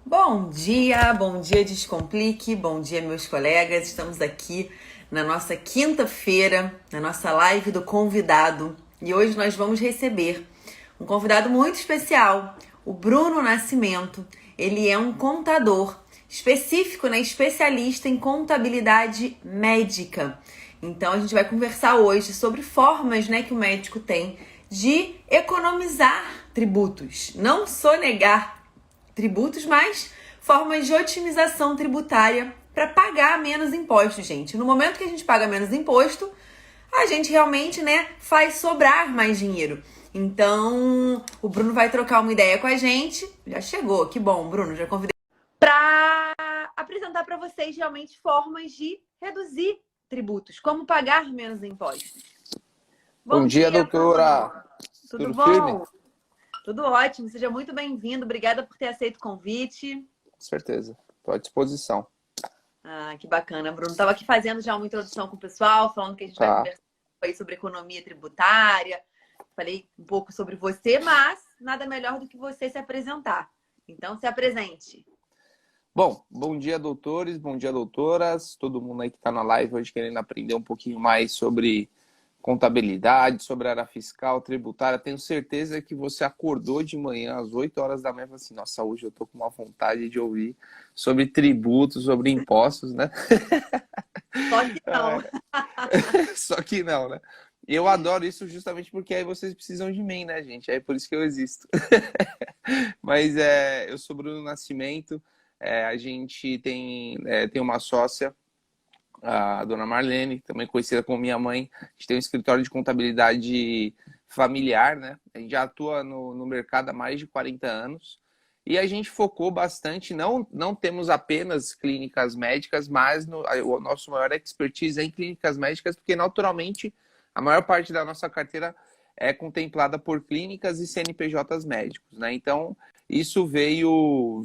Bom dia Descomplique, bom dia meus colegas. Estamos aqui na nossa quinta-feira, na nossa live do convidado. E hoje nós vamos receber um convidado muito especial, o Bruno Nascimento. Ele é um contador específico, né, especialista em contabilidade médica. Então a gente vai conversar hoje sobre formas, né, que o médico tem de economizar tributos, não sonegar tributos, mas formas de otimização tributária para pagar menos imposto, gente. No momento que a gente paga menos imposto, a gente realmente, né, faz sobrar mais dinheiro. Então, o Bruno vai trocar uma ideia com a gente. Já chegou, que bom, Bruno, já convidei para apresentar para vocês realmente formas de reduzir tributos, como pagar menos impostos. Bom Bom dia, dia, doutora. Bruno. Tudo Tudo firme? bom? Tudo ótimo, seja muito bem-vindo. Obrigada por ter aceito o convite. Com certeza. Estou à disposição. Ah, que bacana, Bruno. Estava aqui fazendo já uma introdução com o pessoal, falando que a gente vai Tá. conversar aí sobre economia tributária. Falei um pouco sobre você, mas nada melhor do que você se apresentar. Então, se apresente. Bom dia, doutores, bom dia, doutoras. Todo mundo aí que está na live hoje querendo aprender um pouquinho mais sobre contabilidade, sobre área fiscal, tributária. Tenho certeza que você acordou de manhã às 8 horas da manhã e falou assim, nossa, hoje eu estou com uma vontade de ouvir sobre tributos, sobre impostos, né? Só que não. Só que não, né? Eu adoro isso justamente porque aí vocês precisam de mim, né, gente? É por isso que eu existo. Mas eu sou Bruno Nascimento, a gente tem uma sócia, a dona Marlene, também conhecida como minha mãe. A gente tem um escritório de contabilidade familiar, né? A gente já atua no mercado há mais de 40 anos. E a gente focou bastante, não temos apenas clínicas médicas, mas o nosso maior expertise é em clínicas médicas, porque naturalmente a maior parte da nossa carteira é contemplada por clínicas e CNPJs médicos, né? Então, isso veio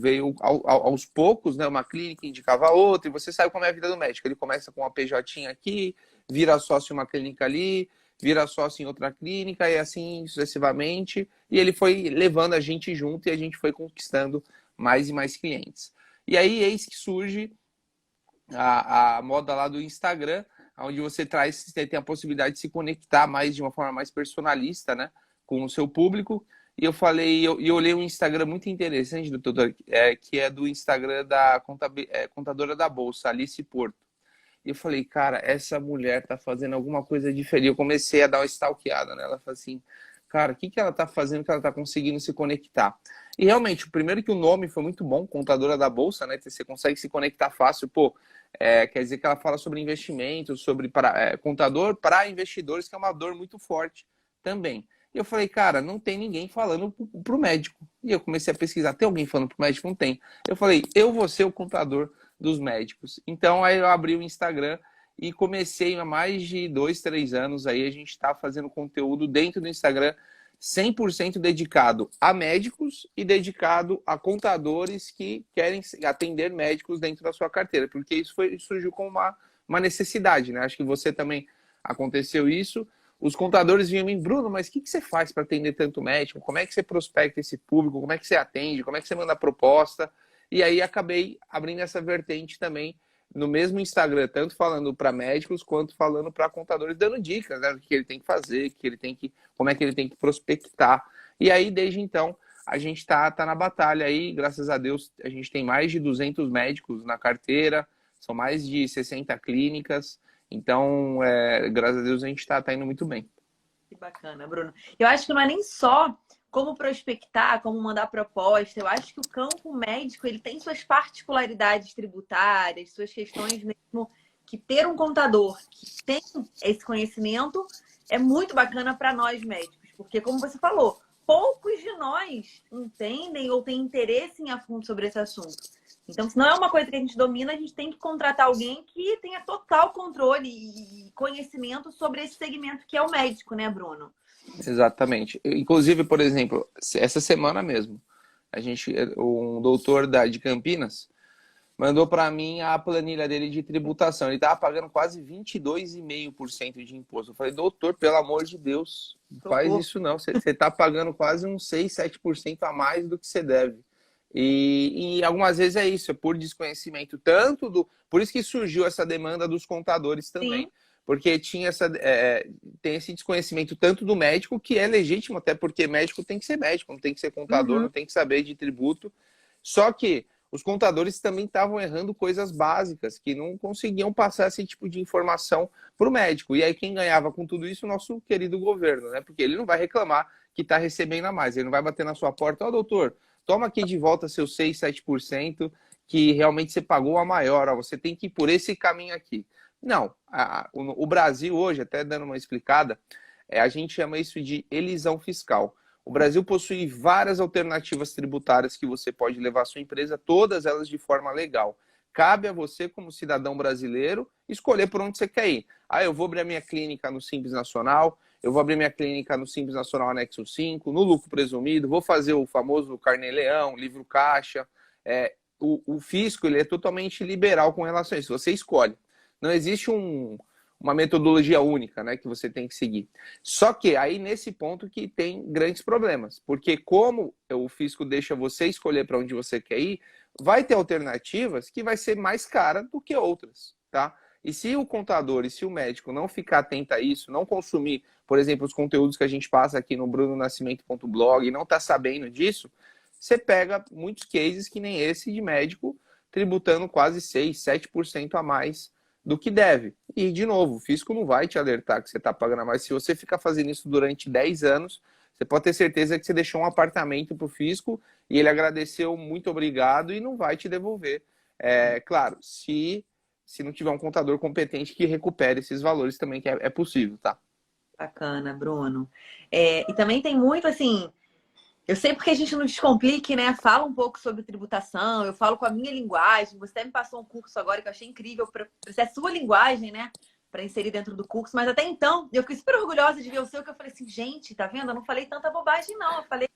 aos poucos, né? Uma clínica indicava a outra, e você sabe como é a vida do médico. Ele começa com uma PJ aqui, vira sócio em uma clínica ali, vira sócio em outra clínica, e assim sucessivamente. E ele foi levando a gente junto e a gente foi conquistando mais e mais clientes. E aí, eis que surge a moda lá do Instagram, onde você tem a possibilidade de se conectar mais de uma forma mais personalista, né, com o seu público. E eu olhei um Instagram muito interessante, doutor, que é do Instagram da contadora da Bolsa, Alice Porto. E eu falei, cara, essa mulher tá fazendo alguma coisa diferente. Eu comecei a dar uma stalkeada nela. Ela falou assim, cara, o que que ela tá fazendo que ela tá conseguindo se conectar? E realmente, o primeiro que o nome foi muito bom, contadora da Bolsa, né? Você consegue se conectar fácil. Pô, quer dizer que ela fala sobre investimentos, sobre contador para investidores, que é uma dor muito forte também. E eu falei, cara, não tem ninguém falando pro médico. E eu comecei a pesquisar, tem alguém falando pro médico? Não tem. Eu falei, eu vou ser o contador dos médicos. Então aí eu abri o Instagram e comecei há mais de 2, 3 anos aí a gente está fazendo conteúdo dentro do Instagram 100% dedicado a médicos e dedicado a contadores que querem atender médicos dentro da sua carteira, porque surgiu como uma necessidade, né? Acho que você também aconteceu isso. Os contadores vinham em Bruno, mas o que você faz para atender tanto médico? Como é que você prospecta esse público? Como é que você atende? Como é que você manda proposta? E aí acabei abrindo essa vertente também no mesmo Instagram, tanto falando para médicos quanto falando para contadores, dando dicas, né, do que ele tem que fazer, como é que ele tem que prospectar. E aí, desde então, a gente tá na batalha aí, graças a Deus, a gente tem mais de 200 médicos na carteira, são mais de 60 clínicas, então, graças a Deus, a gente tá indo muito bem. Que bacana, Bruno. Eu acho que não é nem só como prospectar, como mandar proposta. Eu acho que o campo médico ele tem suas particularidades tributárias, suas questões mesmo que ter um contador que tem esse conhecimento é muito bacana para nós médicos, porque como você falou, poucos de nós entendem ou têm interesse em a fundo sobre esse assunto. Então, se não é uma coisa que a gente domina, a gente tem que contratar alguém que tenha total controle e conhecimento sobre esse segmento que é o médico, né, Bruno? Exatamente. Inclusive, por exemplo, essa semana mesmo, um doutor de Campinas mandou para mim a planilha dele de tributação. Ele estava pagando quase 22,5% de imposto. Eu falei, doutor, pelo amor de Deus, não faz Socorro. isso não. Você está pagando quase uns 6, 7% a mais do que você deve. E algumas vezes é isso, é por desconhecimento tanto do... Por isso que surgiu essa demanda dos contadores também. Sim. Porque tinha tem esse desconhecimento tanto do médico, que é legítimo, até porque médico tem que ser médico, não tem que ser contador, Uhum. não tem que saber de tributo. Só que os contadores também estavam errando coisas básicas, que não conseguiam passar esse tipo de informação para o médico. E aí quem ganhava com tudo isso? O nosso querido governo, né? Porque ele não vai reclamar que está recebendo a mais, ele não vai bater na sua porta, ó, doutor, toma aqui de volta seus 6, 7%, que realmente você pagou a maior, ó, você tem que ir por esse caminho aqui. Não, o Brasil hoje, até dando uma explicada, a gente chama isso de elisão fiscal. O Brasil possui várias alternativas tributárias que você pode levar à sua empresa, todas elas de forma legal. Cabe a você, como cidadão brasileiro, escolher por onde você quer ir. Ah, eu vou abrir a minha clínica no Simples Nacional, eu vou abrir minha clínica no Simples Nacional Anexo 5, no lucro presumido, vou fazer o famoso carnê-leão, livro caixa. O fisco ele é totalmente liberal com relação a isso, você escolhe. Não existe uma metodologia única, né, que você tem que seguir. Só que aí nesse ponto que tem grandes problemas, porque como o fisco deixa você escolher para onde você quer ir, vai ter alternativas que vai ser mais cara do que outras, tá? E se o contador e se o médico não ficar atento a isso, não consumir, por exemplo, os conteúdos que a gente passa aqui no brunonascimento.blog e não tá sabendo disso, você pega muitos cases que nem esse de médico tributando quase 6, 7% a mais do que deve. E, de novo, o fisco não vai te alertar que você está pagando a mais. Se você ficar fazendo isso durante 10 anos, você pode ter certeza que você deixou um apartamento para o fisco e ele agradeceu, muito obrigado, e não vai te devolver. Claro, se não tiver um contador competente que recupere esses valores também, que é possível, tá? Bacana, Bruno. E também tem muito assim. Eu sei porque a gente não descomplique, né? Fala um pouco sobre tributação, eu falo com a minha linguagem. Você até me passou um curso agora que eu achei incrível para ser a sua linguagem, né? Para inserir dentro do curso. Mas até então, eu fiquei super orgulhosa de ver o seu, que eu falei assim, gente, tá vendo? Eu não falei tanta bobagem, não. Eu falei,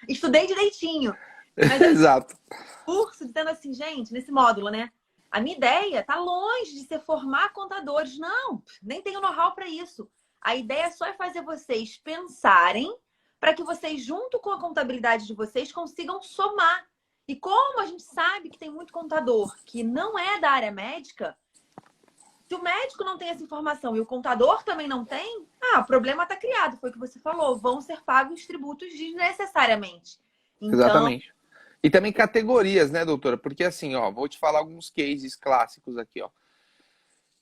estudei direitinho. Mas eu Exato. curso dizendo assim, gente, nesse módulo, né? A minha ideia tá longe de ser formar contadores. Não, nem tenho know-how para isso. A ideia só é fazer vocês pensarem para que vocês, junto com a contabilidade de vocês, consigam somar. E como a gente sabe que tem muito contador que não é da área médica, se o médico não tem essa informação e o contador também não tem, o problema está criado. Foi o que você falou, vão ser pagos tributos desnecessariamente. Então, Exatamente. E também categorias, né, doutora? Porque assim, ó, vou te falar alguns cases clássicos aqui, ó.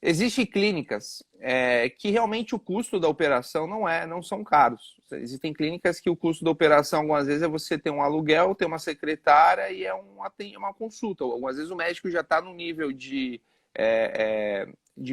Existem clínicas que realmente o custo da operação não são caros. Existem clínicas que o custo da operação, algumas vezes, é você ter um aluguel, ter uma secretária e é uma consulta. Algumas vezes o médico já está no nível de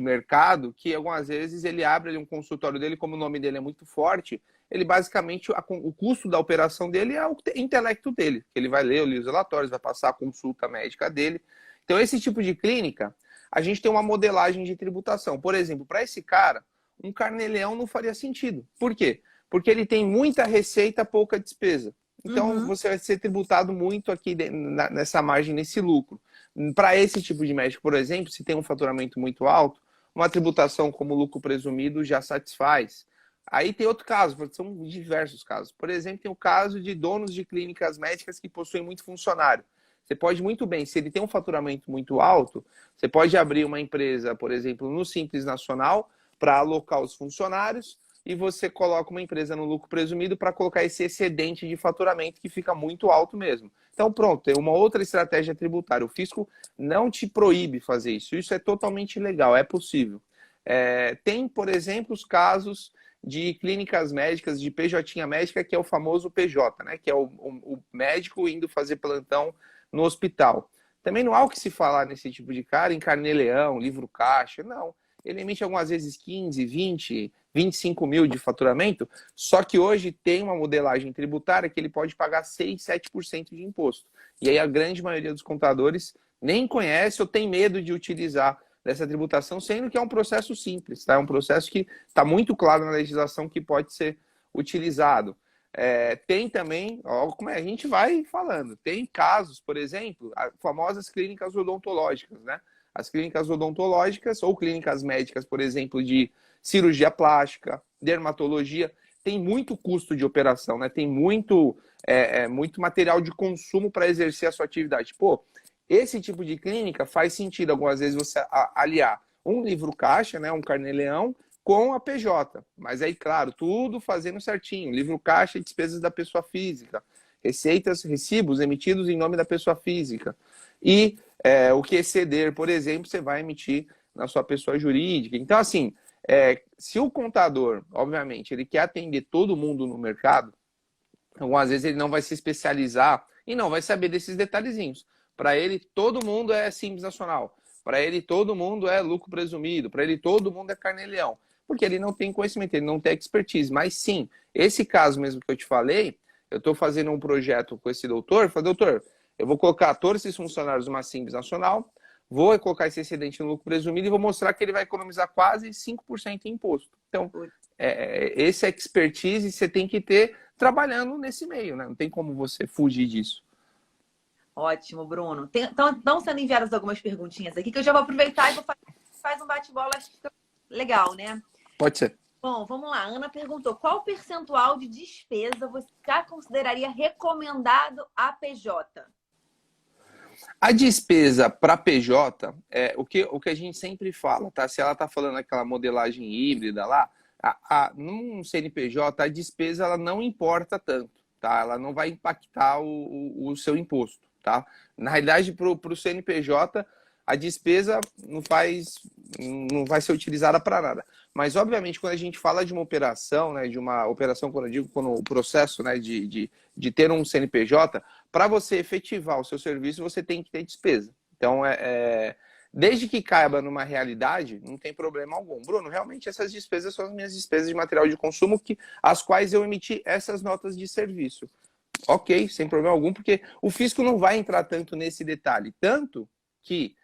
mercado que, algumas vezes, ele abre ali um consultório dele, como o nome dele é muito forte, ele basicamente, o custo da operação dele é o intelecto dele. Ele vai ler os relatórios, vai passar a consulta médica dele. Então, esse tipo de clínica, a gente tem uma modelagem de tributação. Por exemplo, para esse cara, um carnê-leão não faria sentido. Por quê? Porque ele tem muita receita, pouca despesa. Então, você vai ser tributado muito aqui nessa margem, nesse lucro. Para esse tipo de médico, por exemplo, se tem um faturamento muito alto, uma tributação como lucro presumido já satisfaz. Aí tem outro caso, são diversos casos. Por exemplo, tem o caso de donos de clínicas médicas que possuem muito funcionário. Você pode muito bem, se ele tem um faturamento muito alto, você pode abrir uma empresa, por exemplo, no Simples Nacional, para alocar os funcionários, e você coloca uma empresa no lucro presumido para colocar esse excedente de faturamento que fica muito alto mesmo. Então, pronto, tem uma outra estratégia tributária. O fisco não te proíbe fazer isso. Isso é totalmente legal, é possível. Tem, por exemplo, os casos de clínicas médicas, de PJ médica, que é o famoso PJ, né? Que é o médico indo fazer plantão no hospital. Também não há o que se falar nesse tipo de cara, em carnê-leão, livro caixa, não. Ele emite algumas vezes 15, 20, 25 mil de faturamento, só que hoje tem uma modelagem tributária que ele pode pagar 6, 7% de imposto. E aí a grande maioria dos contadores nem conhece ou tem medo de utilizar dessa tributação, sendo que é um processo simples, tá? É um processo que está muito claro na legislação que pode ser utilizado. Tem também, como a gente vai falando, tem casos, por exemplo, as famosas clínicas odontológicas, né? As clínicas odontológicas ou clínicas médicas, por exemplo, de cirurgia plástica, dermatologia, tem muito custo de operação, né? Tem muito, muito material de consumo para exercer a sua atividade. Pô, esse tipo de clínica faz sentido, algumas vezes, você aliar um livro caixa, né, um carnê-leão, com a PJ. Mas aí, claro, tudo fazendo certinho. Livro caixa e despesas da pessoa física. Receitas, recibos emitidos em nome da pessoa física. E o que exceder, por exemplo, você vai emitir na sua pessoa jurídica. Então, assim, se o contador, obviamente, ele quer atender todo mundo no mercado, algumas vezes ele não vai se especializar e não vai saber desses detalhezinhos. Para ele, todo mundo é Simples Nacional. Para ele, todo mundo é lucro presumido. Para ele, todo mundo é carnê-leão. Porque ele não tem conhecimento, ele não tem expertise. Mas sim, esse caso mesmo que eu te falei, eu estou fazendo um projeto com esse doutor. Falei, doutor, eu vou colocar todos esses funcionários numa Simples Nacional, vou colocar esse excedente no lucro presumido e vou mostrar que ele vai economizar quase 5% em imposto. Então, esse expertise você tem que ter trabalhando nesse meio, né? Não tem como você fugir disso. Ótimo, Bruno. Estão sendo enviadas algumas perguntinhas aqui que eu já vou aproveitar e vou fazer um bate-bola, acho que fica legal, né? Pode ser. Bom, vamos lá. A Ana perguntou, qual percentual de despesa você já consideraria recomendado a PJ? A despesa para PJ, o que a gente sempre fala, tá? Se ela está falando aquela modelagem híbrida lá, num CNPJ, a despesa ela não importa tanto, tá? Ela não vai impactar o seu imposto, tá? Na realidade, para o CNPJ, a despesa não vai ser utilizada para nada. Mas, obviamente, quando a gente fala de uma operação, né, de uma operação, quando eu digo quando o processo, né, de ter um CNPJ, para você efetivar o seu serviço, você tem que ter despesa. Então, desde que caiba numa realidade, não tem problema algum. Bruno, realmente essas despesas são as minhas despesas de material de consumo, as quais eu emiti essas notas de serviço. Ok, sem problema algum, porque o fisco não vai entrar tanto nesse detalhe. Tanto que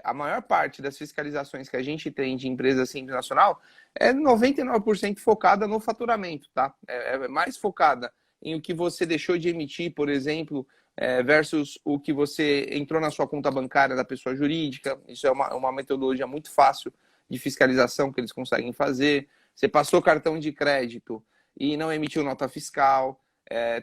a maior parte das fiscalizações que a gente tem de empresa Simples Nacional é 99% focada no faturamento, tá? É mais focada em o que você deixou de emitir, por exemplo, versus o que você entrou na sua conta bancária da pessoa jurídica. Isso é uma metodologia muito fácil de fiscalização que eles conseguem fazer. Você passou cartão de crédito e não emitiu nota fiscal.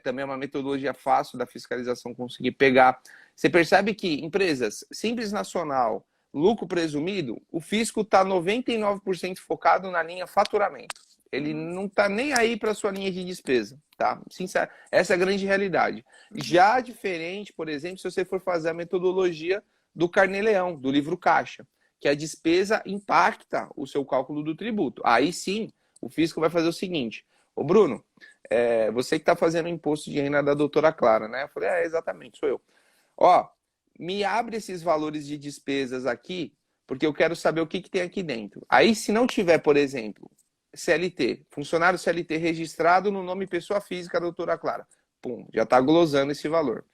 Também é uma metodologia fácil da fiscalização conseguir pegar. Você percebe que empresas Simples Nacional, lucro presumido, o fisco está 99% focado na linha faturamento. Ele não está nem aí para a sua linha de despesa, tá? Sincero, essa é a grande realidade. Já diferente, por exemplo, se você for fazer a metodologia do carnê-leão, do livro caixa, que a despesa impacta o seu cálculo do tributo. Aí sim, o fisco vai fazer o seguinte: ô Bruno, você que está fazendo o imposto de renda da doutora Clara, né? Eu falei, exatamente, sou eu. Ó, me abre esses valores de despesas aqui, porque eu quero saber o que tem aqui dentro. Aí, se não tiver, por exemplo, CLT, funcionário CLT registrado no nome pessoa física, doutora Clara, pum, já está glosando esse valor.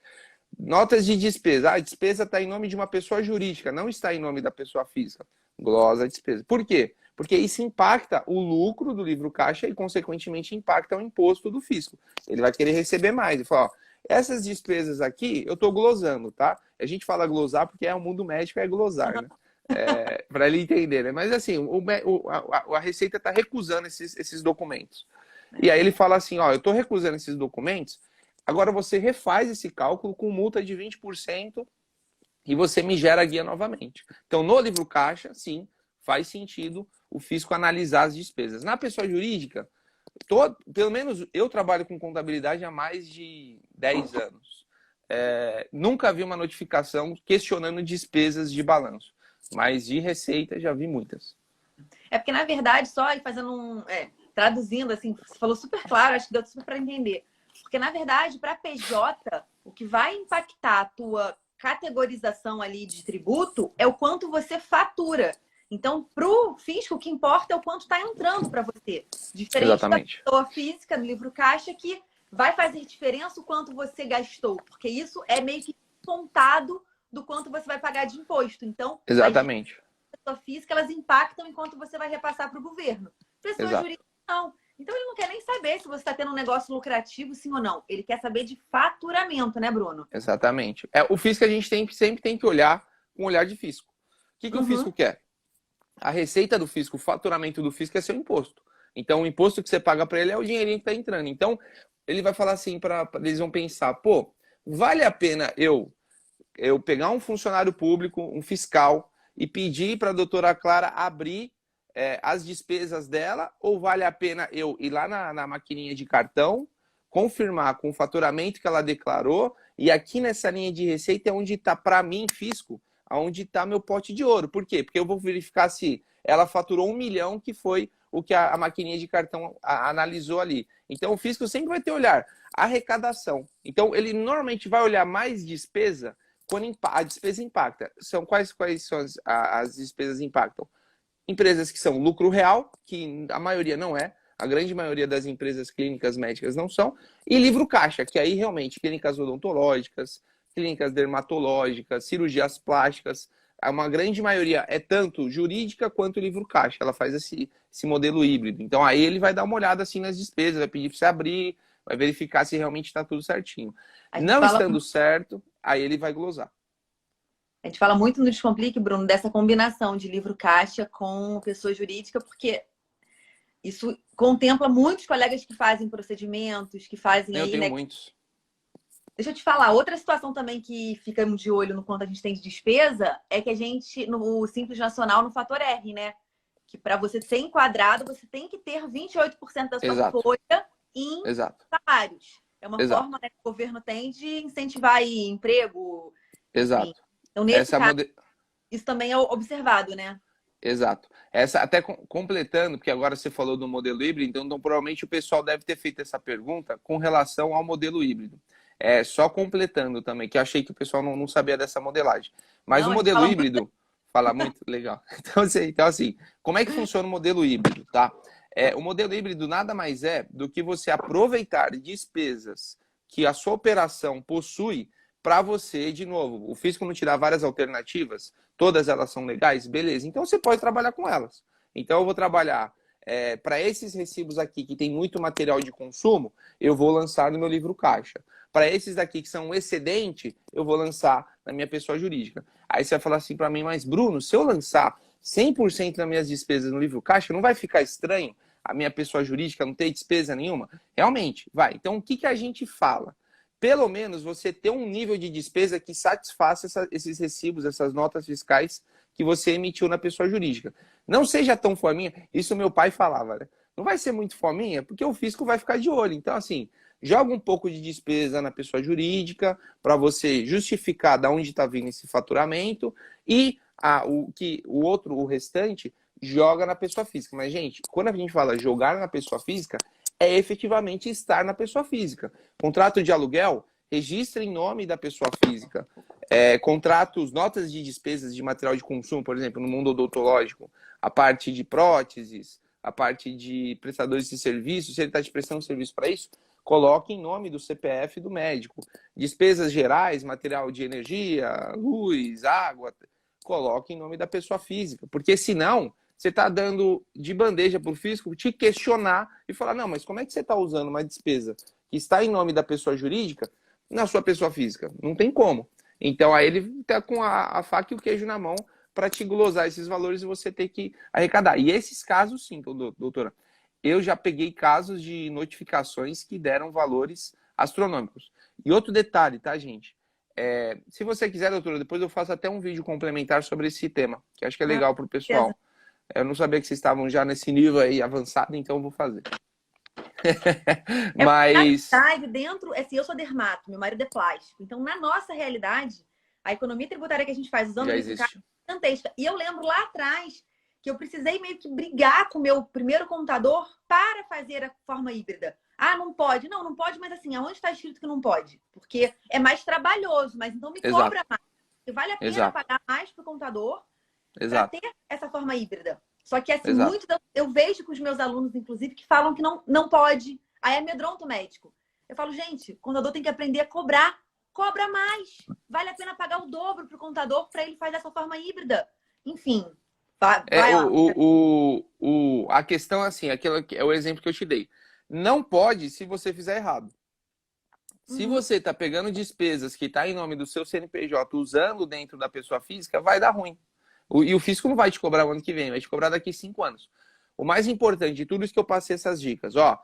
Notas de despesa. A despesa está em nome de uma pessoa jurídica, não está em nome da pessoa física. Glosa a despesa. Por quê? Porque isso impacta o lucro do livro caixa e, consequentemente, impacta o imposto do fisco. Ele vai querer receber mais. Ele fala, ó, essas despesas aqui eu estou glosando, tá? A gente fala glosar porque o mundo médico é glosar, né? Para ele entender, né? Mas assim, a Receita está recusando esses documentos. E aí ele fala assim, ó, eu estou recusando esses documentos, agora você refaz esse cálculo com multa de 20% e você me gera a guia novamente. Então, no livro caixa, sim, faz sentido o fisco analisar as despesas. Na pessoa jurídica, pelo menos eu trabalho com contabilidade há mais de 10 anos. Nunca vi uma notificação questionando despesas de balanço, mas de receita já vi muitas. Porque, na verdade, só fazendo traduzindo, assim, você falou super claro, acho que deu super para entender. Porque, na verdade, para PJ, o que vai impactar a tua categorização ali de tributo é o quanto você fatura. Então, para o fisco, o que importa é o quanto está entrando para você. Diferente Exatamente. da pessoa física, do livro caixa, que vai fazer diferença o quanto você gastou. Porque isso é meio que contado do quanto você vai pagar de imposto. Então, exatamente. As pessoa física, elas impactam enquanto você vai repassar para o governo. Pessoa jurídica, não. Então, ele não quer nem saber se você está tendo um negócio lucrativo, sim ou não. Ele quer saber de faturamento, né, Bruno? Exatamente. O fisco a gente sempre tem que olhar com um olhar de fisco. O que o fisco quer? A receita do fisco, o faturamento do fisco é seu imposto. Então, o imposto que você paga para ele é o dinheirinho que está entrando. Então, ele vai falar assim, eles vão pensar, pô, vale a pena eu pegar um funcionário público, um fiscal, e pedir para a doutora Clara abrir as despesas dela, ou vale a pena eu ir lá na maquininha de cartão, confirmar com o faturamento que ela declarou, e aqui nessa linha de receita é onde está, para mim, fisco, onde está meu pote de ouro. Por quê? Porque eu vou verificar se ela faturou 1 milhão, que foi o que a maquininha de cartão analisou ali. Então, o fisco sempre vai ter olhar arrecadação. Então, ele normalmente vai olhar mais despesa quando a despesa impacta. Quais são as despesas impactam? Empresas que são lucro real, que a maioria não é, a grande maioria das empresas clínicas médicas não são, e livro caixa, que aí realmente clínicas odontológicas, clínicas dermatológicas, cirurgias plásticas, uma grande maioria é tanto jurídica quanto livro caixa, ela faz esse modelo híbrido. Então aí ele vai dar uma olhada assim nas despesas, vai pedir para você abrir, vai verificar se realmente está tudo certinho. Não estando certo, aí ele vai glosar. A gente fala muito no Descomplique, Bruno, dessa combinação de livro caixa com pessoa jurídica, porque isso contempla muitos colegas que fazem procedimentos, que fazem Eu aí, tenho né? muitos. Deixa eu te falar, outra situação também que ficamos de olho no quanto a gente tem de despesa é que a gente, no Simples Nacional, no Fator R, né? Que para você ser enquadrado, você tem que ter 28% da sua folha em salários. É uma forma, né, que o governo tem de incentivar aí emprego. Exato. Enfim. Então, nesse caso, isso também é observado, né? Exato. Até completando, porque agora você falou do modelo híbrido, então provavelmente o pessoal deve ter feito essa pergunta com relação ao modelo híbrido. Só completando também, que eu achei que o pessoal não sabia dessa modelagem. Mas o modelo híbrido fala muito legal. Então, assim, como é que funciona o modelo híbrido, tá? O modelo híbrido nada mais é do que você aproveitar despesas que a sua operação possui para você, de novo, o fisco não te dá várias alternativas, todas elas são legais, beleza. Então você pode trabalhar com elas. Então eu vou trabalhar para esses recibos aqui que tem muito material de consumo, eu vou lançar no meu livro caixa. Para esses daqui que são um excedente, eu vou lançar na minha pessoa jurídica. Aí você vai falar assim para mim, mas Bruno, se eu lançar 100% das minhas despesas no livro caixa, não vai ficar estranho a minha pessoa jurídica não ter despesa nenhuma? Realmente, vai. Então o que a gente fala? Pelo menos você ter um nível de despesa que satisfaça esses recibos, essas notas fiscais que você emitiu na pessoa jurídica. Não seja tão fominha, isso meu pai falava, né? Não vai ser muito fominha, porque o fisco vai ficar de olho. Então, assim, joga um pouco de despesa na pessoa jurídica para você justificar de onde está vindo esse faturamento e o restante, joga na pessoa física. Mas, gente, quando a gente fala jogar na pessoa física, é efetivamente estar na pessoa física. Contrato de aluguel, registra em nome da pessoa física. Contratos, notas de despesas de material de consumo, por exemplo, no mundo odontológico, a parte de próteses, a parte de prestadores de serviços, se ele está te prestando serviço para isso, coloque em nome do CPF do médico. Despesas gerais, material de energia, luz, água, coloque em nome da pessoa física. Porque senão você está dando de bandeja para o fisco te questionar e falar, não, mas como é que você está usando uma despesa que está em nome da pessoa jurídica na sua pessoa física? Não tem como. Então, aí ele está com a faca e o queijo na mão para te glosar esses valores e você ter que arrecadar. E esses casos, sim, doutora, eu já peguei casos de notificações que deram valores astronômicos. E outro detalhe, tá, gente? Se você quiser, doutora, depois eu faço até um vídeo complementar sobre esse tema, que acho que é legal para o pessoal. Eu não sabia que vocês estavam já nesse nível aí avançado, então eu vou fazer. Mas dentro, assim, eu sou dermato, meu marido é plástico. Então, na nossa realidade, a economia tributária que a gente faz usando o livro caixa é gigantesca. E eu lembro lá atrás que eu precisei meio que brigar com o meu primeiro contador para fazer a forma híbrida. Ah, não pode. Não, não pode, mas assim, aonde está escrito que não pode? Porque é mais trabalhoso, mas então me cobra mais. Vale a pena pagar mais para o contador para ter essa forma híbrida. Só que, assim, muito eu vejo com os meus alunos, inclusive, que falam que não pode. Aí amedronta o médico. Eu falo, gente, o contador tem que aprender a cobrar. Cobra mais. Vale a pena pagar o dobro para o contador para ele fazer essa forma híbrida. Enfim, vai lá. A questão, assim, aquilo é o exemplo que eu te dei. Não pode se você fizer errado. Se você está pegando despesas que está em nome do seu CNPJ usando dentro da pessoa física, vai dar ruim. E o fisco não vai te cobrar o ano que vem, vai te cobrar daqui 5 anos. O mais importante de tudo isso que eu passei essas dicas, ó,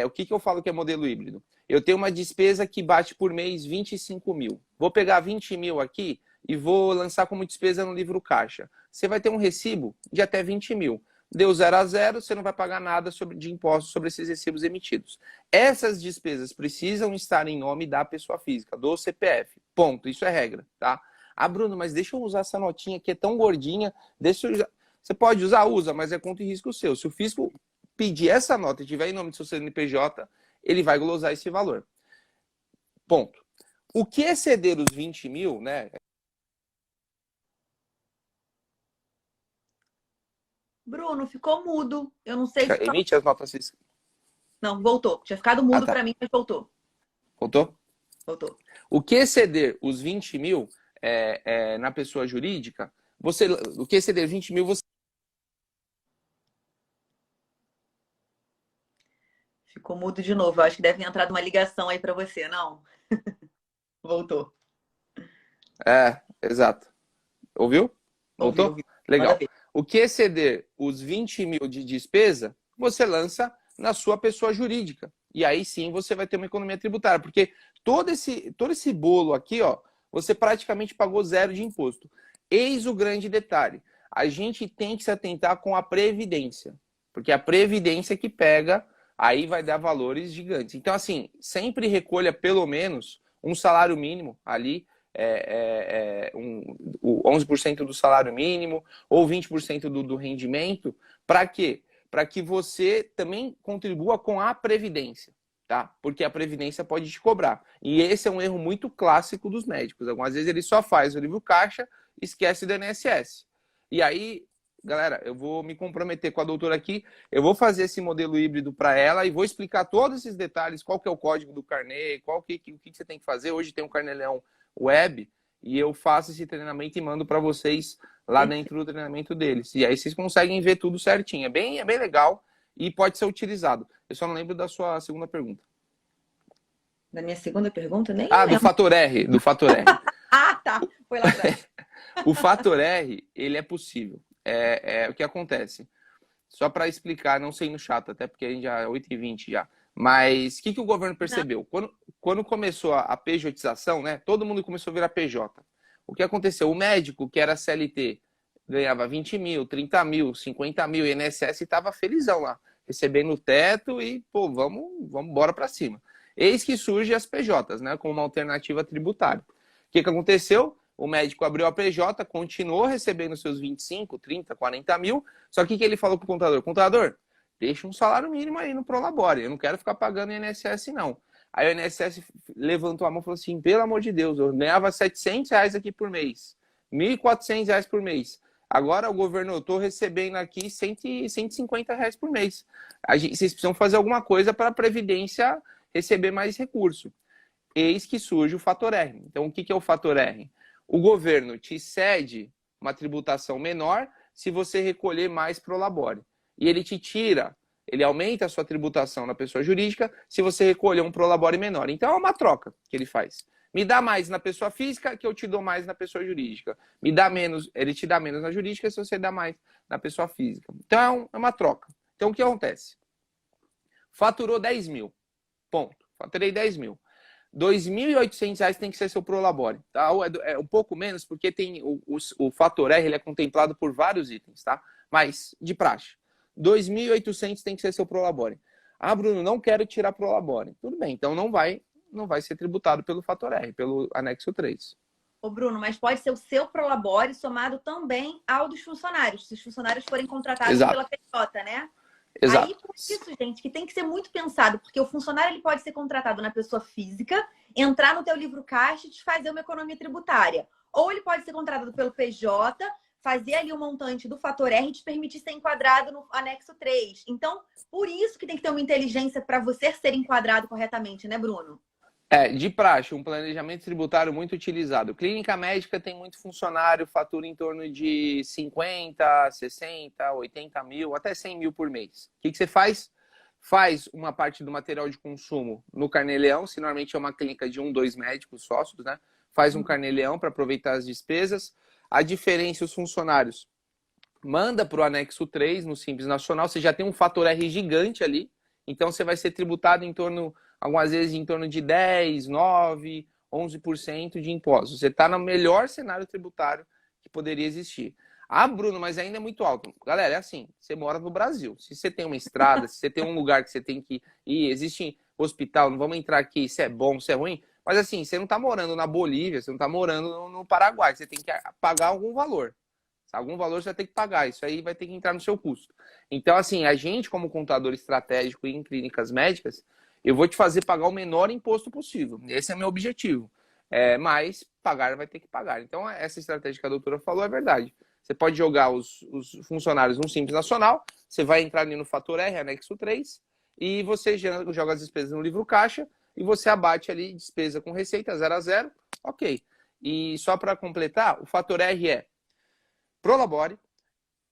o que eu falo que é modelo híbrido? Eu tenho uma despesa que bate por mês 25 mil. Vou pegar 20 mil aqui e vou lançar como despesa no livro caixa. Você vai ter um recibo de até 20 mil. Deu 0 a 0, você não vai pagar nada de impostos sobre esses recibos emitidos. Essas despesas precisam estar em nome da pessoa física, do CPF. Ponto. Isso é regra, tá? Ah, Bruno, mas deixa eu usar essa notinha que é tão gordinha. Deixa eu usar. Você pode usar, usa, mas é conta e risco seu. Se o fisco pedir essa nota e tiver em nome do seu CNPJ, ele vai glosar esse valor. Ponto. O que exceder os 20 mil, né? Bruno, ficou mudo. Eu não sei se... Emite as notas fiscais. Não, voltou. Tinha ficado mudo Tá. para mim, mas voltou. Voltou? Voltou. O que exceder os 20 mil na pessoa jurídica, o que exceder 20 mil, você... Ficou mudo de novo. Eu acho que deve ter entrado uma ligação aí para você, não? Voltou. Exato. Ouviu? Voltou? Ouvi. Legal. O que exceder os 20 mil de despesa, você lança na sua pessoa jurídica. E aí sim você vai ter uma economia tributária. Porque todo esse bolo aqui, ó, você praticamente pagou zero de imposto. Eis o grande detalhe. A gente tem que se atentar com a Previdência. Porque a Previdência que pega, aí vai dar valores gigantes. Então, assim, sempre recolha pelo menos um salário mínimo ali, o 11% do salário mínimo ou 20% do rendimento. Para quê? Para que você também contribua com a Previdência, tá? Porque a Previdência pode te cobrar. E esse é um erro muito clássico dos médicos. Algumas vezes ele só faz o livro caixa, esquece do INSS. E aí, galera, eu vou me comprometer com a doutora aqui, eu vou fazer esse modelo híbrido para ela e vou explicar todos esses detalhes, qual que é o código do carnê, o que você tem que fazer. Hoje tem um Carnê-Leão web e eu faço esse treinamento e mando para vocês lá dentro do treinamento deles. E aí vocês conseguem ver tudo certinho. É bem legal e pode ser utilizado. Eu só não lembro da sua segunda pergunta. Da minha segunda pergunta? Nem do fator R. Do fator R. Tá. Foi lá atrás. O fator R, ele é possível. O que acontece? Só para explicar, não sei no chato, até porque a gente já é 8h20 já. Mas o que o governo percebeu? Quando começou a pejotização, né? Todo mundo começou a virar PJ. O que aconteceu? O médico, que era CLT, ganhava 20 mil, 30 mil, 50 mil, e INSS estava felizão lá, recebendo o teto e, pô, vamos embora para cima. Eis que surgem as PJs, né? Como uma alternativa tributária. O que aconteceu? O médico abriu a PJ, continuou recebendo seus 25, 30, 40 mil, só que o que ele falou pro contador? Contador, deixa um salário mínimo aí no Prolabore, eu não quero ficar pagando INSS não. Aí o INSS levantou a mão e falou assim, pelo amor de Deus, eu ganhava R$700 aqui por mês, R$1.400 por mês. Agora o governo, eu estou recebendo aqui R$150 por mês. Vocês precisam fazer alguma coisa para a Previdência receber mais recurso. Eis que surge o fator R. Então o que é o fator R? O governo te cede uma tributação menor se você recolher mais Prolabore. E ele te tira, ele aumenta a sua tributação na pessoa jurídica se você recolher um Prolabore menor. Então é uma troca que ele faz. Me dá mais na pessoa física que eu te dou mais na pessoa jurídica. Me dá menos, ele te dá menos na jurídica se você dá mais na pessoa física. Então é uma troca. Então o que acontece? Faturou 10 mil. Ponto. Faturei 10 mil. R$2.800 tem que ser seu Prolabore, tá? É um pouco menos, porque tem o fator R, ele é contemplado por vários itens, tá? Mas, de praxe, 2.800 tem que ser seu Prolabore. Ah, Bruno, não quero tirar Prolabore. Tudo bem, então não vai ser tributado pelo fator R, pelo anexo 3. Ô, Bruno, mas pode ser o seu Prolabore somado também ao dos funcionários, se os funcionários forem contratados pela PJ, né? Exato. Aí, por isso, gente, que tem que ser muito pensado, porque o funcionário ele pode ser contratado na pessoa física, entrar no teu livro caixa e te fazer uma economia tributária. Ou ele pode ser contratado pelo PJ, fazer ali o montante do fator R e te permitir ser enquadrado no anexo 3. Então, por isso que tem que ter uma inteligência para você ser enquadrado corretamente, né, Bruno? De praxe, um planejamento tributário muito utilizado. Clínica médica tem muito funcionário, fatura em torno de 50, 60, 80 mil, até 100 mil por mês. O que você faz? Faz uma parte do material de consumo no Carnê-Leão, se normalmente é uma clínica de 1, 2 médicos sócios, né? Faz um Carnê-Leão para aproveitar as despesas. A diferença, os funcionários manda para o anexo 3 no Simples Nacional, você já tem um fator R gigante ali, então você vai ser tributado em torno, algumas vezes em torno de 10, 9, 11% de impostos. Você está no melhor cenário tributário que poderia existir. Ah, Bruno, mas ainda é muito alto. Galera, é assim, você mora no Brasil. Se você tem uma estrada, se você tem um lugar que você tem que ir, existe hospital, não vamos entrar aqui se é bom, se é ruim, mas assim, você não está morando na Bolívia, você não está morando no Paraguai, você tem que pagar algum valor. Algum valor você vai ter que pagar, isso aí vai ter que entrar no seu custo. Então, assim, a gente, como contador estratégico em clínicas médicas, eu vou te fazer pagar o menor imposto possível. Esse é meu objetivo. Mas pagar vai ter que pagar. Então, essa estratégia que a doutora falou é verdade. Você pode jogar os funcionários no Simples Nacional, você vai entrar ali no fator R, anexo 3, e você joga as despesas no livro caixa, e você abate ali despesa com receita 0 a 0, ok. E só para completar, o fator R é Prolabore,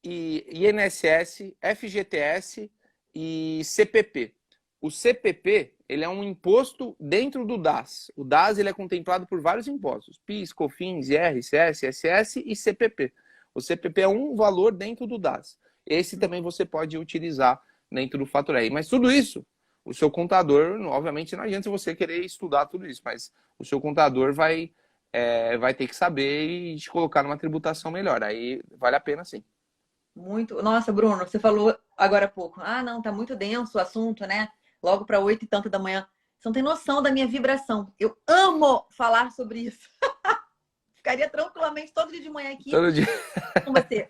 e INSS, FGTS e CPP. O CPP, ele é um imposto dentro do DAS. O DAS ele é contemplado por vários impostos: PIS, COFINS, IR, CS, SS e CPP. O CPP é um valor dentro do DAS. Esse também você pode utilizar dentro do Fator R. Mas tudo isso, o seu contador, obviamente não adianta você querer estudar tudo isso, mas o seu contador vai ter que saber e te colocar numa tributação melhor. Aí vale a pena sim. Muito. Nossa, Bruno, você falou agora há pouco. Ah, não, tá muito denso o assunto, né? Logo para 8 e tanto da manhã. Você não tem noção da minha vibração. Eu amo falar sobre isso. Ficaria tranquilamente todo dia de manhã aqui Todo dia. com você.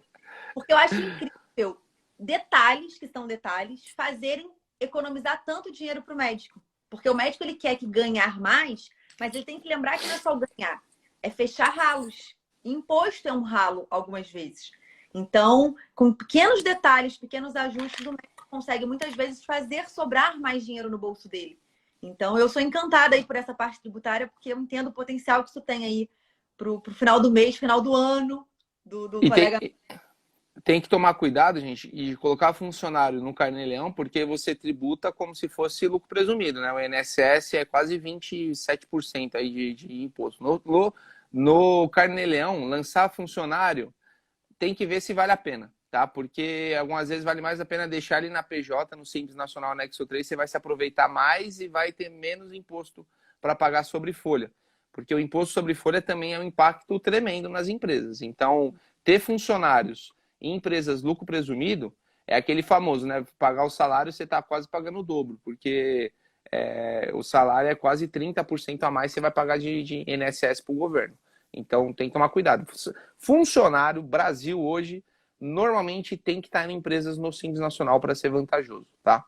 Porque eu acho incrível detalhes, que são detalhes, fazerem economizar tanto dinheiro para o médico. Porque o médico ele quer que ganhar mais, mas ele tem que lembrar que não é só ganhar, é fechar ralos. Imposto é um ralo algumas vezes. Então, com pequenos detalhes, pequenos ajustes, o médico consegue muitas vezes fazer sobrar mais dinheiro no bolso dele. Então, eu sou encantada aí por essa parte tributária, porque eu entendo o potencial que isso tem aí para o final do mês, final do ano, do E colega. tem que tomar cuidado, gente, e colocar funcionário no Carnê-Leão, porque você tributa como se fosse lucro presumido, né? O INSS é quase 27% aí de imposto. No Carnê-Leão, lançar funcionário tem que ver se vale a pena, tá? Porque algumas vezes vale mais a pena deixar ele na PJ, no Simples Nacional Anexo 3, você vai se aproveitar mais e vai ter menos imposto para pagar sobre folha. Porque o imposto sobre folha também é um impacto tremendo nas empresas. Então, ter funcionários em empresas lucro presumido é aquele famoso, né? Pagar o salário, você está quase pagando o dobro, porque o salário é quase 30% a mais que você vai pagar de INSS para o governo. Então tem que tomar cuidado. Funcionário, Brasil hoje, normalmente tem que estar em empresas no Simples Nacional para ser vantajoso, tá?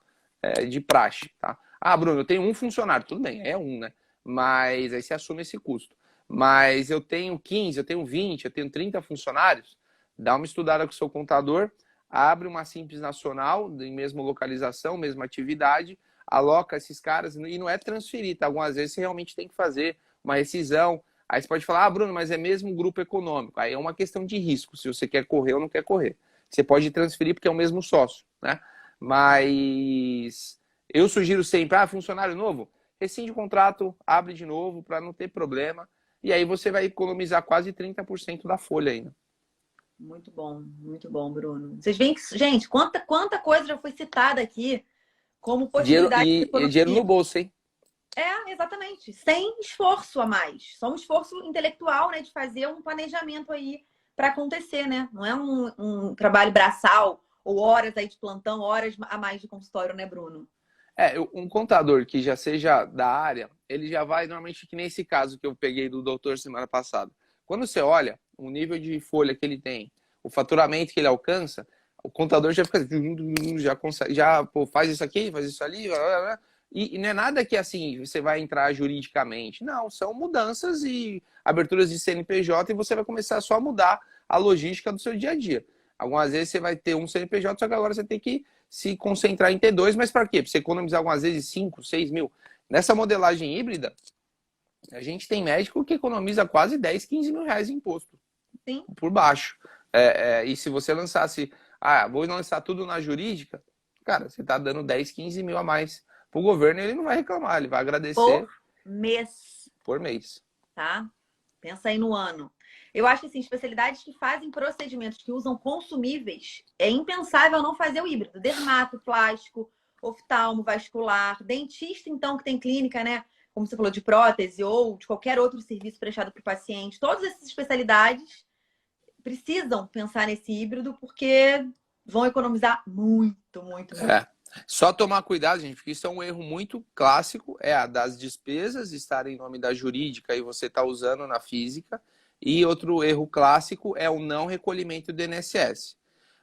De praxe, tá? Ah, Bruno, eu tenho um funcionário, tudo bem, é um, né? Mas aí você assume esse custo. Mas eu tenho 15, eu tenho 20, eu tenho 30 funcionários, dá uma estudada com o seu contador, abre uma Simples Nacional, em mesma localização, mesma atividade, aloca esses caras e não é transferir, tá? Algumas vezes você realmente tem que fazer uma rescisão. Aí você pode falar, ah, Bruno, mas é mesmo grupo econômico. Aí é uma questão de risco, se você quer correr ou não quer correr. Você pode transferir porque é o mesmo sócio, né? Mas eu sugiro sempre, funcionário novo, rescinde o contrato, abre de novo para não ter problema. E aí você vai economizar quase 30% da folha ainda. Muito bom, Bruno. Vocês veem que, gente, quanta coisa já foi citada aqui como Dinheiro, possibilidade de dinheiro no economia. bolso, hein? Exatamente. Sem esforço a mais. Só um esforço intelectual, né? De fazer um planejamento aí para acontecer, né? Não é um trabalho braçal ou horas aí de plantão, horas a mais de consultório, né, Bruno? Um contador que já seja da área, ele já vai, normalmente, que nesse caso que eu peguei do doutor semana passada. Quando você olha o nível de folha que ele tem, o faturamento que ele alcança, o contador já fica, já consegue, faz isso aqui, faz isso ali, blá, blá, blá. E não é nada que assim você vai entrar juridicamente. Não, são mudanças e aberturas de CNPJ e você vai começar só a mudar a logística do seu dia a dia. Algumas vezes você vai ter um CNPJ, só que agora você tem que se concentrar em ter dois, mas para quê? Para você economizar algumas vezes 5, 6 mil. Nessa modelagem híbrida, a gente tem médico que economiza quase 10, 15 mil reais em imposto. Sim. Por baixo. E se você lançasse, vou lançar tudo na jurídica, cara, você está dando 10, 15 mil a mais para o governo e ele não vai reclamar, ele vai agradecer Por mês. por mês. Tá? Pensa aí no ano. Eu acho que, assim, especialidades que fazem procedimentos que usam consumíveis, é impensável não fazer o híbrido. Dermato, plástico, oftalmo, vascular, dentista, então, que tem clínica, né? Como você falou, de prótese ou de qualquer outro serviço prestado para o paciente. Todas essas especialidades precisam pensar nesse híbrido porque vão economizar muito, muito, muito. É. Só tomar cuidado, gente, porque isso é um erro muito clássico, é a das despesas estarem em nome da jurídica e você está usando na física. E outro erro clássico é o não recolhimento do INSS.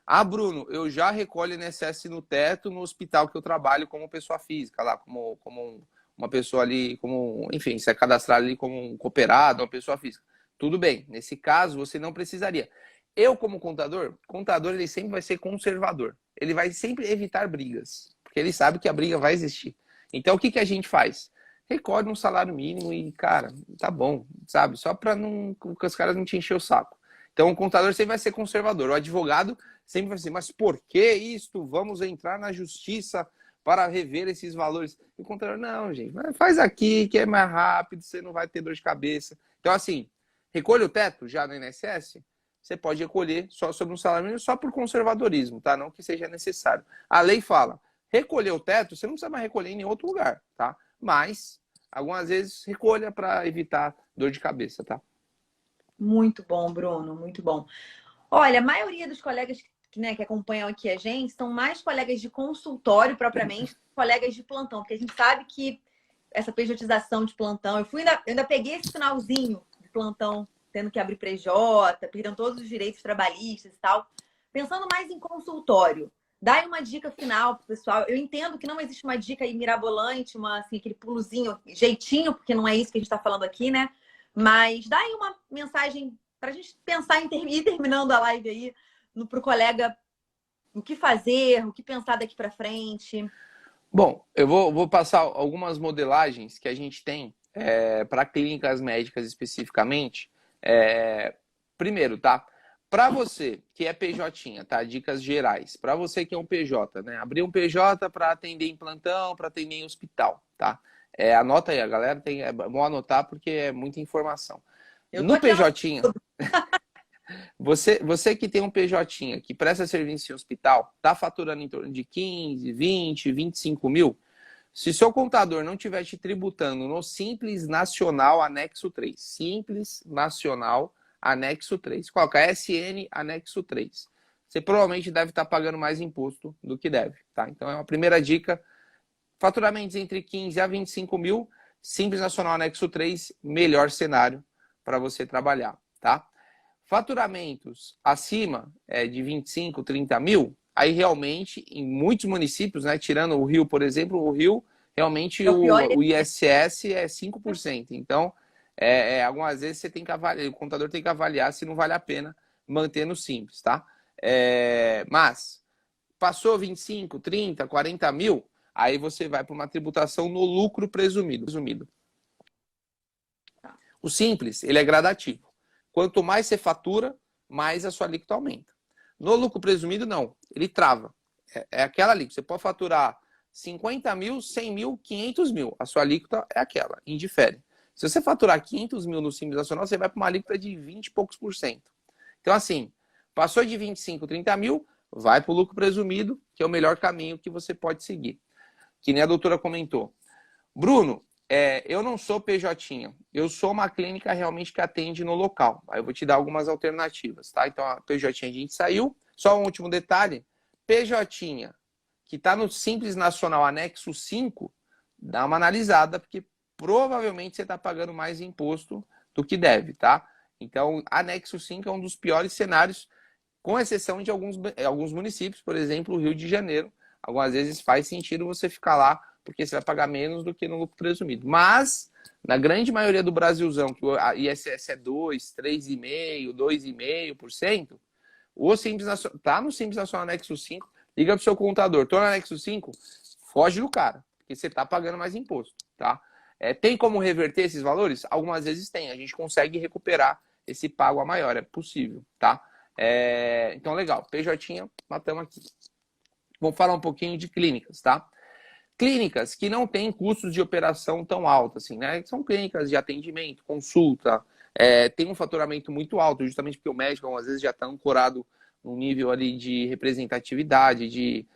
Ah, Bruno, eu já recolho INSS no teto no hospital que eu trabalho como pessoa física, lá como uma pessoa ali, como, enfim, se é cadastrado ali como um cooperado, uma pessoa física. Tudo bem, nesse caso você não precisaria. Eu, como contador ele sempre vai ser conservador. Ele vai sempre evitar brigas, porque ele sabe que a briga vai existir. Então, o que, que a gente faz? Recolhe um salário mínimo e, cara, tá bom, sabe? Só para não, os caras não te encher o saco. Então, o contador sempre vai ser conservador. O advogado sempre vai ser, mas por que isto? Vamos entrar na justiça para rever esses valores. E o contador, não, gente, faz aqui que é mais rápido, você não vai ter dor de cabeça. Então, assim, recolha o teto já no INSS, você pode recolher só sobre um salário mínimo, só por conservadorismo, tá? Não que seja necessário. A lei fala, recolher o teto, você não precisa mais recolher em nenhum outro lugar, tá? Mas, algumas vezes, recolha para evitar dor de cabeça, tá? Muito bom, Bruno, muito bom. Olha, a maioria dos colegas né, que acompanham aqui a gente são mais colegas de consultório propriamente, colegas de plantão, porque a gente sabe que essa pejotização de plantão, eu ainda peguei esse finalzinho de plantão, tendo que abrir PJ, perdendo todos os direitos trabalhistas e tal. Pensando mais em consultório, dá aí uma dica final pro pessoal. Eu entendo que não existe uma dica aí mirabolante, assim, aquele pulozinho, jeitinho, porque não é isso que a gente está falando aqui, né? Mas dá aí uma mensagem para a gente pensar em ir terminando a live aí, para o colega o que fazer, o que pensar daqui para frente. Bom, eu vou passar algumas modelagens que a gente tem para clínicas médicas especificamente. Primeiro, tá? Para você que é PJ, tá? Dicas gerais. Para você que é um PJ, né? Abrir um PJ para atender em plantão, para atender em hospital, tá? Anota aí, a galera é bom anotar porque é muita informação. Eu tô No aqui PJ, você que tem um PJ que presta serviço em hospital, tá faturando em torno de 15, 20, 25 mil. Se seu contador não estiver te tributando no Simples Nacional Anexo 3, Simples Nacional Anexo 3, coloca SN Anexo 3, você provavelmente deve estar pagando mais imposto do que deve, tá? Então é uma primeira dica, faturamentos entre 15 a 25 mil, Simples Nacional Anexo 3, melhor cenário para você trabalhar, tá? Faturamentos acima de 25, 30 mil, aí realmente, em muitos municípios, né, tirando o Rio, por exemplo, o Rio, realmente o ISS é 5%. Então, algumas vezes você tem que avaliar, o contador tem que avaliar se não vale a pena manter no Simples, tá? Mas, passou 25, 30, 40 mil, aí você vai para uma tributação no lucro presumido. O Simples, ele é gradativo. Quanto mais você fatura, mais a sua alíquota aumenta. No lucro presumido, não. Ele trava. É aquela alíquota. Você pode faturar 50 mil, 100 mil, 500 mil. A sua alíquota é aquela, indifere. Se você faturar 500 mil no Simples Nacional, você vai para uma alíquota de 20 e poucos por cento. Então, assim, passou de 25, 30 mil, vai para o lucro presumido, que é o melhor caminho que você pode seguir. Que nem a doutora comentou. Bruno, eu não sou PJ, eu sou uma clínica realmente que atende no local. Aí eu vou te dar algumas alternativas, tá? Então, a PJ a gente saiu. Só um último detalhe. PJ, que está no Simples Nacional Anexo 5, dá uma analisada, porque provavelmente você está pagando mais imposto do que deve, tá? Então, Anexo 5 é um dos piores cenários, com exceção de alguns municípios, por exemplo, o Rio de Janeiro. Algumas vezes faz sentido você ficar lá, porque você vai pagar menos do que no lucro presumido. Mas, na grande maioria do Brasilzão, que o ISS é 2, 3,5%, 2,5%, o Simples Nacional, tá no Simples Nacional Anexo 5, liga pro seu contador, tô no Anexo 5, foge do cara, porque você tá pagando mais imposto, tá? Tem como reverter esses valores? Algumas vezes tem, a gente consegue recuperar esse pago a maior, é possível, tá? Então, legal, PJ, matamos aqui. Vamos falar um pouquinho de clínicas, tá? Clínicas que não têm custos de operação tão altos, assim, né? São clínicas de atendimento, consulta, tem um faturamento muito alto, justamente porque o médico, às vezes, já está ancorado num nível ali de representatividade,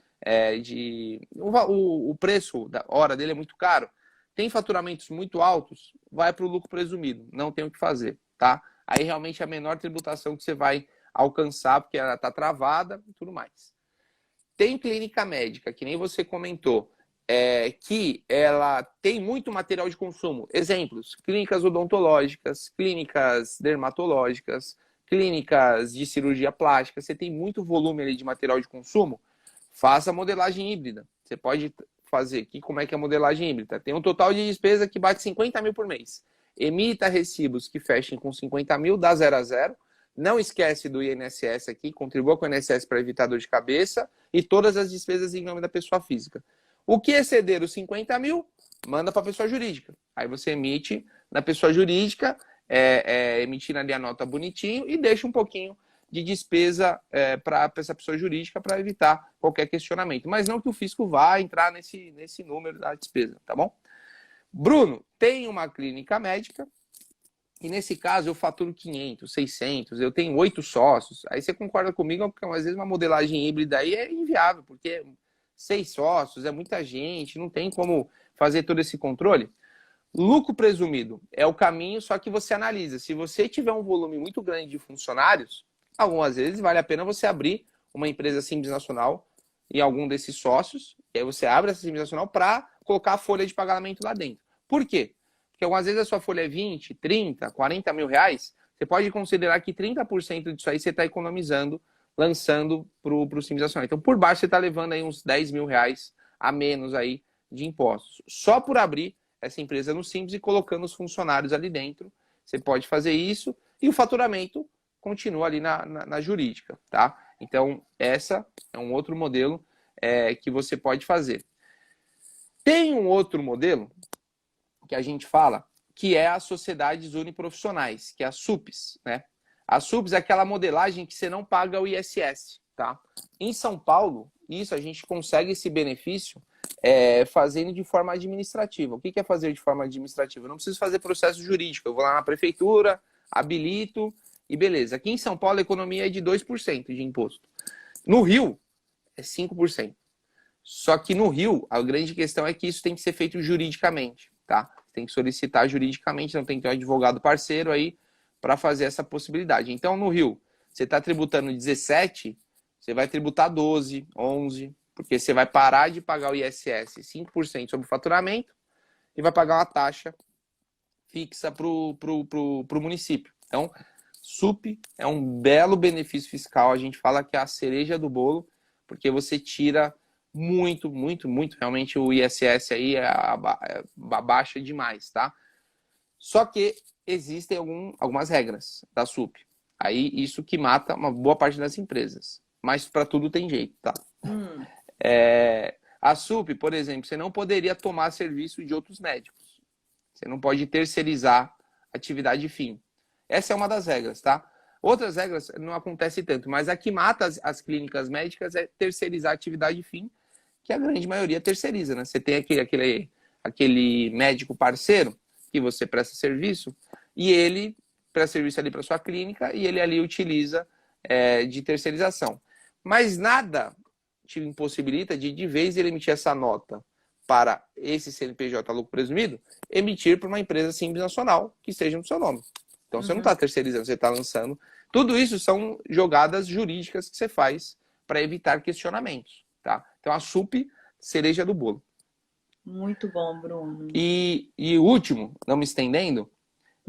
o preço da hora dele é muito caro. Tem faturamentos muito altos, vai para o lucro presumido, não tem o que fazer, tá? Aí realmente é a menor tributação que você vai alcançar, porque ela está travada e tudo mais. Tem clínica médica, que nem você comentou, que ela tem muito material de consumo. Exemplos, clínicas odontológicas, clínicas dermatológicas, clínicas de cirurgia plástica. Você tem muito volume ali de material de consumo, faça modelagem híbrida. Você pode fazer aqui como é que é a modelagem híbrida. Tem um total de despesa que bate 50 mil por mês. Emita recibos que fechem com 50 mil, dá 0 a 0. Não esquece do INSS aqui, contribua com o INSS para evitar dor de cabeça e todas as despesas em nome da pessoa física. O que exceder os 50 mil, manda para a pessoa jurídica. Aí você emite na pessoa jurídica, emitindo ali a nota bonitinho e deixa um pouquinho de despesa para essa pessoa jurídica para evitar qualquer questionamento. Mas não que o fisco vá entrar nesse número da despesa, tá bom? Bruno, tem uma clínica médica e nesse caso eu faturo 500, 600, eu tenho 8 sócios. Aí você concorda comigo que às vezes uma modelagem híbrida aí é inviável, porque 6 sócios é muita gente, não tem como fazer todo esse controle. Lucro presumido é o caminho, só que você analisa. Se você tiver um volume muito grande de funcionários, algumas vezes vale a pena você abrir uma empresa simples nacional em algum desses sócios, e aí você abre essa simples nacional para colocar a folha de pagamento lá dentro. Por quê? Porque algumas vezes a sua folha é 20, 30, 40 mil reais, você pode considerar que 30% disso aí você está economizando, lançando para o simples nacional. Então, por baixo, você está levando aí uns 10 mil reais a menos aí de impostos. Só por abrir essa empresa no Simples e colocando os funcionários ali dentro, você pode fazer isso e o faturamento continua ali na jurídica, tá? Então, essa é um outro modelo que você pode fazer. Tem um outro modelo que a gente fala, que é as sociedades uniprofissionais, que é a SUPs, né? A SUPs é aquela modelagem que você não paga o ISS, tá? Em São Paulo, isso a gente consegue esse benefício fazendo de forma administrativa. O que é fazer de forma administrativa? Eu não preciso fazer processo jurídico. Eu vou lá na prefeitura, habilito e beleza. Aqui em São Paulo a economia é de 2% de imposto. No Rio, é 5%. Só que no Rio, a grande questão é que isso tem que ser feito juridicamente, tá? Tem que solicitar juridicamente, não tem que ter um advogado parceiro aí para fazer essa possibilidade. Então, no Rio, você está tributando 17%, você vai tributar 12%, 11%, porque você vai parar de pagar o ISS 5% sobre o faturamento e vai pagar uma taxa fixa para o município. Então, SUP é um belo benefício fiscal. A gente fala que é a cereja do bolo, porque você tira muito, muito, muito. Realmente o ISS aí abaixa demais, tá? Só que existem algumas regras da SUP. Aí isso que mata uma boa parte das empresas. Mas para tudo tem jeito, tá? A SUP, por exemplo, você não poderia tomar serviço de outros médicos. Você não pode terceirizar atividade fim. Essa é uma das regras, tá? Outras regras não acontece tanto, mas a que mata as clínicas médicas é terceirizar a atividade fim, que a grande maioria terceiriza, né? Você tem aquele médico parceiro que você presta serviço e ele presta serviço ali para sua clínica e ele ali utiliza de terceirização. Mas nada te impossibilita de vez ele emitir essa nota para esse CNPJ lucro presumido, emitir para uma empresa simples nacional que esteja no seu nome. Então você não está terceirizando, você está lançando. Tudo isso são jogadas jurídicas que você faz para evitar questionamentos, tá? Então a SUP, cereja do bolo. Muito bom, Bruno. E o último, não me estendendo,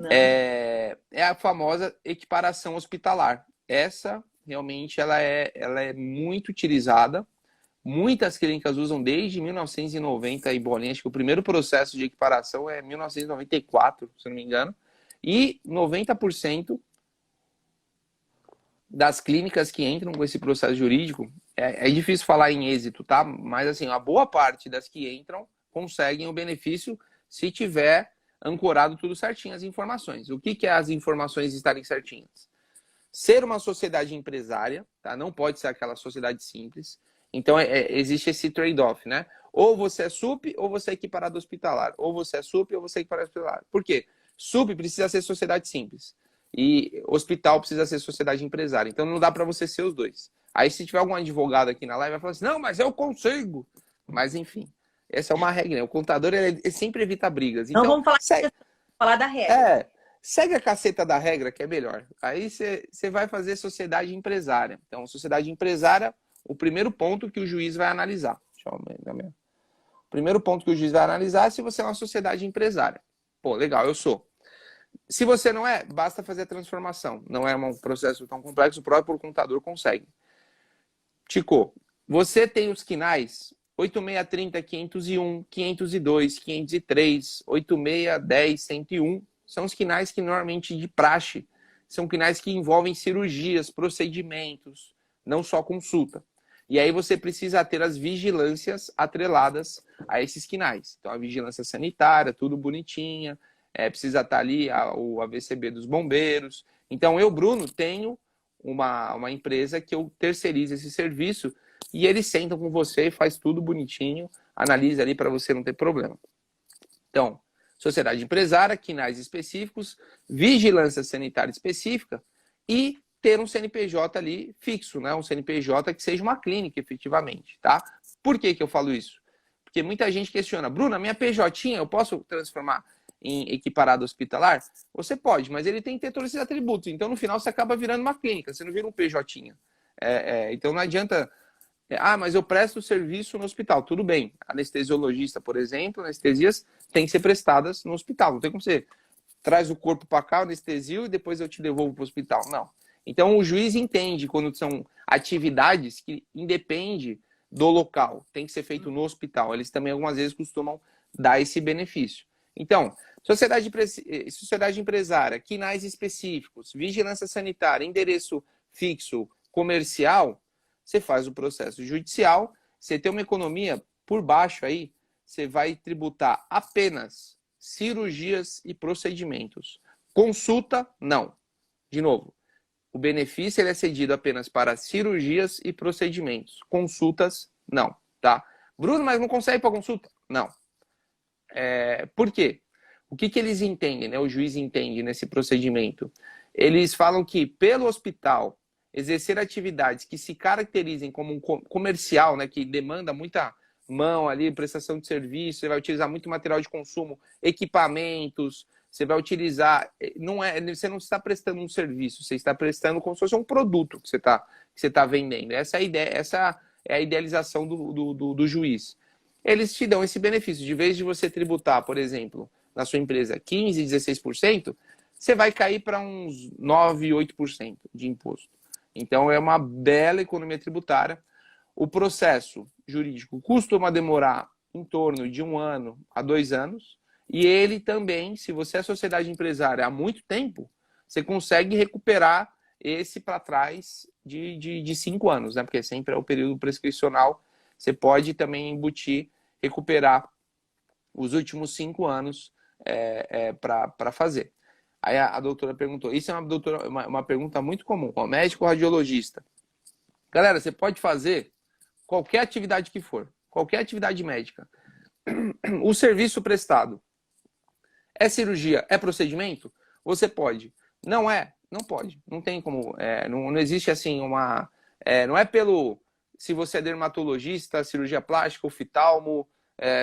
é a famosa equiparação hospitalar. Essa realmente ela é muito utilizada. Muitas clínicas usam desde 1990 e bolinha. Acho que o primeiro processo de equiparação é 1994, se não me engano. E 90% das clínicas que entram com esse processo jurídico, é difícil falar em êxito, tá? Mas assim, a boa parte das que entram conseguem o benefício se tiver ancorado tudo certinho, as informações. O que é as informações estarem certinhas? Ser uma sociedade empresária, tá? Não pode ser aquela sociedade simples. Então, existe esse trade-off, né? Ou você é SUP, ou você é equiparado hospitalar. Ou você é SUP, ou você é equiparado hospitalar. Por quê? SUP precisa ser sociedade simples. e hospital precisa ser sociedade empresária. Então não dá para você ser os dois. Aí se tiver algum advogado aqui na live, vai falar assim, não, mas eu consigo. Mas enfim, essa é uma regra, né? O contador ele sempre evita brigas. Então Então, vamos falar da regra. segue a caceta da regra, que é melhor. Aí você vai fazer sociedade empresária. Então, sociedade empresária, o primeiro ponto que o juiz vai analisar. Deixa eu ver. O primeiro ponto que o juiz vai analisar é se você é uma sociedade empresária. Pô, legal, eu sou. Se você não é, basta fazer a transformação. Não é um processo tão complexo, o próprio contador consegue. Tico, você tem os quinais 8630, 501, 502, 503, 8610, 101. São os quinais que normalmente de praxe são quinais que envolvem cirurgias, procedimentos, não só consulta. E aí você precisa ter as vigilâncias atreladas a esses quinais. Então a vigilância sanitária, tudo bonitinha, precisa estar ali o AVCB dos bombeiros. Então eu, Bruno, tenho uma empresa que eu terceirizo esse serviço e eles sentam com você e faz tudo bonitinho, analisa ali para você não ter problema. Então, sociedade empresária, quinais específicos, vigilância sanitária específica e ter um CNPJ ali fixo, né? Um CNPJ que seja uma clínica, efetivamente, tá? Por que eu falo isso? Porque muita gente questiona, Bruna, minha PJ eu posso transformar em equiparado hospitalar? Você pode, mas ele tem que ter todos esses atributos. Então, no final, você acaba virando uma clínica, você não vira um PJ. Então, não adianta... mas eu presto serviço no hospital. Tudo bem. Anestesiologista, por exemplo, anestesias têm que ser prestadas no hospital. Não tem como você traz o corpo para cá, anestesio, e depois eu te devolvo para o hospital. Não. Então, o juiz entende quando são atividades que independem do local. Tem que ser feito no hospital. Eles também, algumas vezes, costumam dar esse benefício. Então, sociedade empresária, quinais específicos, vigilância sanitária, endereço fixo, comercial, você faz o processo judicial, você tem uma economia por baixo aí, você vai tributar apenas cirurgias e procedimentos. Consulta, não. De novo, o benefício ele é cedido apenas para cirurgias e procedimentos. Consultas, não. Tá? Bruno, mas não consegue para consulta? Não. Por quê? O que eles entendem, né? O juiz entende nesse procedimento? Eles falam que pelo hospital exercer atividades que se caracterizem como um comercial, né, que demanda muita mão ali, prestação de serviço, você vai utilizar muito material de consumo, equipamentos, você vai utilizar... você não está prestando um serviço, você está prestando como se fosse um produto que você tá vendendo. Essa é a ideia, essa é a idealização do juiz. Eles te dão esse benefício. De vez de você tributar, por exemplo, na sua empresa 15%, 16%, você vai cair para uns 9%, 8% de imposto. Então, é uma bela economia tributária. O processo jurídico costuma demorar em torno de 1 ano a 2 anos. E ele também, se você é sociedade empresária há muito tempo, você consegue recuperar esse para trás de 5 anos, né? Porque sempre é o período prescricional. Você pode também embutir, recuperar os últimos 5 anos para fazer. Aí a doutora perguntou, isso é uma pergunta muito comum, médico ou radiologista. Galera, você pode fazer qualquer atividade que for, qualquer atividade médica. O serviço prestado é cirurgia, é procedimento? Você pode. Não é? Não pode. Não tem como. Não existe assim uma... não é pelo... Se você é dermatologista, cirurgia plástica, oftalmo,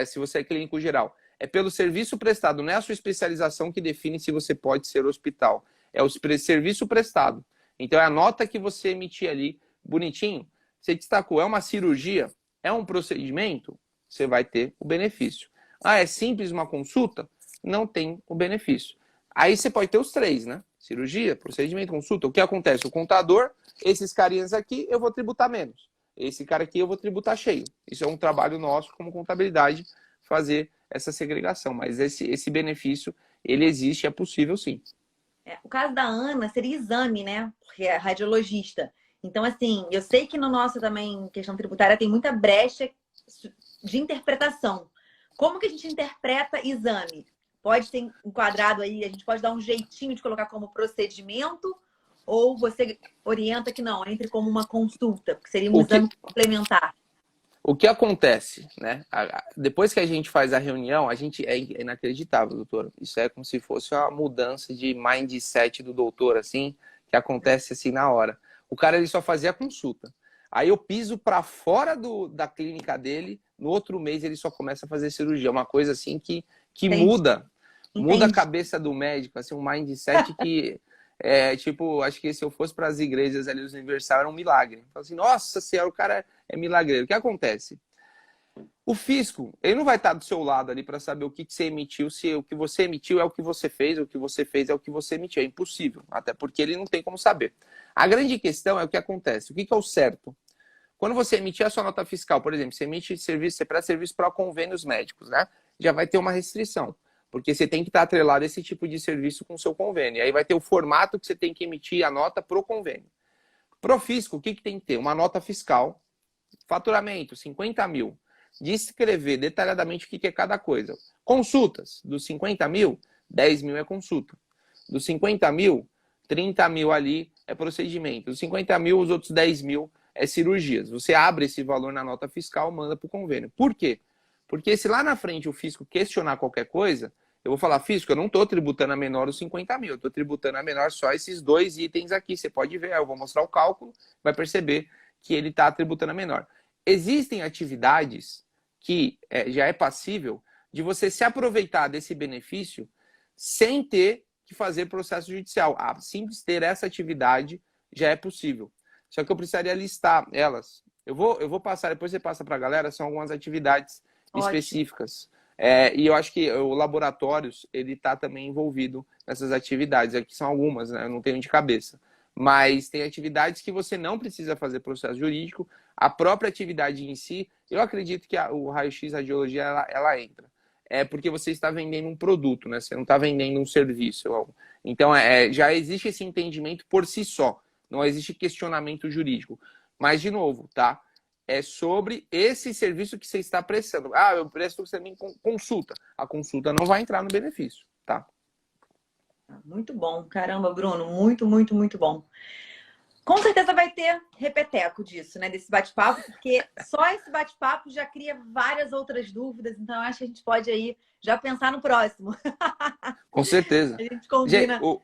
se você é clínico geral. É pelo serviço prestado, não é a sua especialização que define se você pode ser hospital. É o serviço prestado. Então é a nota que você emitir ali, bonitinho. Você destacou, é uma cirurgia? É um procedimento? Você vai ter o benefício. É simples uma consulta? Não tem o benefício. Aí você pode ter os 3, né? Cirurgia, procedimento, consulta. O que acontece? O contador, esses carinhas aqui, eu vou tributar menos. Esse cara aqui eu vou tributar cheio. Isso é um trabalho nosso como contabilidade, fazer essa segregação. Mas esse benefício, ele existe, é possível sim. O caso da Ana seria exame, né? Porque é radiologista. Então, assim, eu sei que no nosso também, questão tributária, tem muita brecha de interpretação. Como que a gente interpreta exame? Pode ser enquadrado aí, a gente pode dar um jeitinho de colocar como procedimento, ou você orienta que não, entre como uma consulta, porque seria um exame complementar? O que acontece, né? Depois que a gente faz a reunião, a gente é inacreditável, doutor. Isso é como se fosse uma mudança de mindset do doutor, assim, que acontece assim na hora. O cara ele só fazia a consulta. Aí eu piso para fora da clínica dele, no outro mês ele só começa a fazer cirurgia. Uma coisa assim que Entendi. muda a Entendi. cabeça do médico, assim, um mindset que tipo, acho que se eu fosse para as igrejas ali, os universal, era um milagre. Fala assim, nossa senhora, o cara é milagreiro. O que acontece? O fisco, ele não vai estar do seu lado ali para saber o que você emitiu, se o que você emitiu é o que você fez, o que você fez é o que você emitiu. É impossível, até porque ele não tem como saber. A grande questão é o que acontece. O que é o certo? Quando você emitir a sua nota fiscal, por exemplo, você emite serviço, você presta serviço para convênios médicos, né? Já vai ter uma restrição, porque você tem que estar atrelado a esse tipo de serviço com o seu convênio. Aí vai ter o formato que você tem que emitir a nota para o convênio. Pro fisco, o que tem que ter? Uma nota fiscal, faturamento, 50 mil. Descrever detalhadamente o que é cada coisa. Consultas, dos 50 mil, 10 mil é consulta. Dos 50 mil, 30 mil ali é procedimento. Dos 50 mil, os outros 10 mil é cirurgias. Você abre esse valor na nota fiscal, manda para o convênio. Por quê? Porque se lá na frente o fisco questionar qualquer coisa, eu vou falar, fisco, eu não estou tributando a menor os 50 mil, eu estou tributando a menor só esses 2 itens aqui. Você pode ver, eu vou mostrar o cálculo, vai perceber que ele está tributando a menor. Existem atividades que já é passível de você se aproveitar desse benefício sem ter que fazer processo judicial. Simples ter essa atividade já é possível. Só que eu precisaria listar elas. Eu vou passar, depois você passa para a galera, são algumas atividades específicas. E eu acho que o laboratórios, ele está também envolvido nessas atividades. Aqui são algumas, né? Eu não tenho de cabeça. Mas tem atividades que você não precisa fazer processo jurídico. A própria atividade em si, eu acredito que o raio-x, a radiologia, ela entra. É porque você está vendendo um produto, né? Você não está vendendo um serviço. Então, já existe esse entendimento por si só. Não existe questionamento jurídico. Mas, de novo, tá? É sobre esse serviço que você está prestando. Eu presto também consulta. A consulta não vai entrar no benefício, tá? Muito bom. Caramba, Bruno. Muito, muito, muito bom. Com certeza vai ter repeteco disso, né? Desse bate-papo, porque só esse bate-papo já cria várias outras dúvidas. Então, eu acho que a gente pode aí já pensar no próximo. Com certeza. A gente combina. Gente,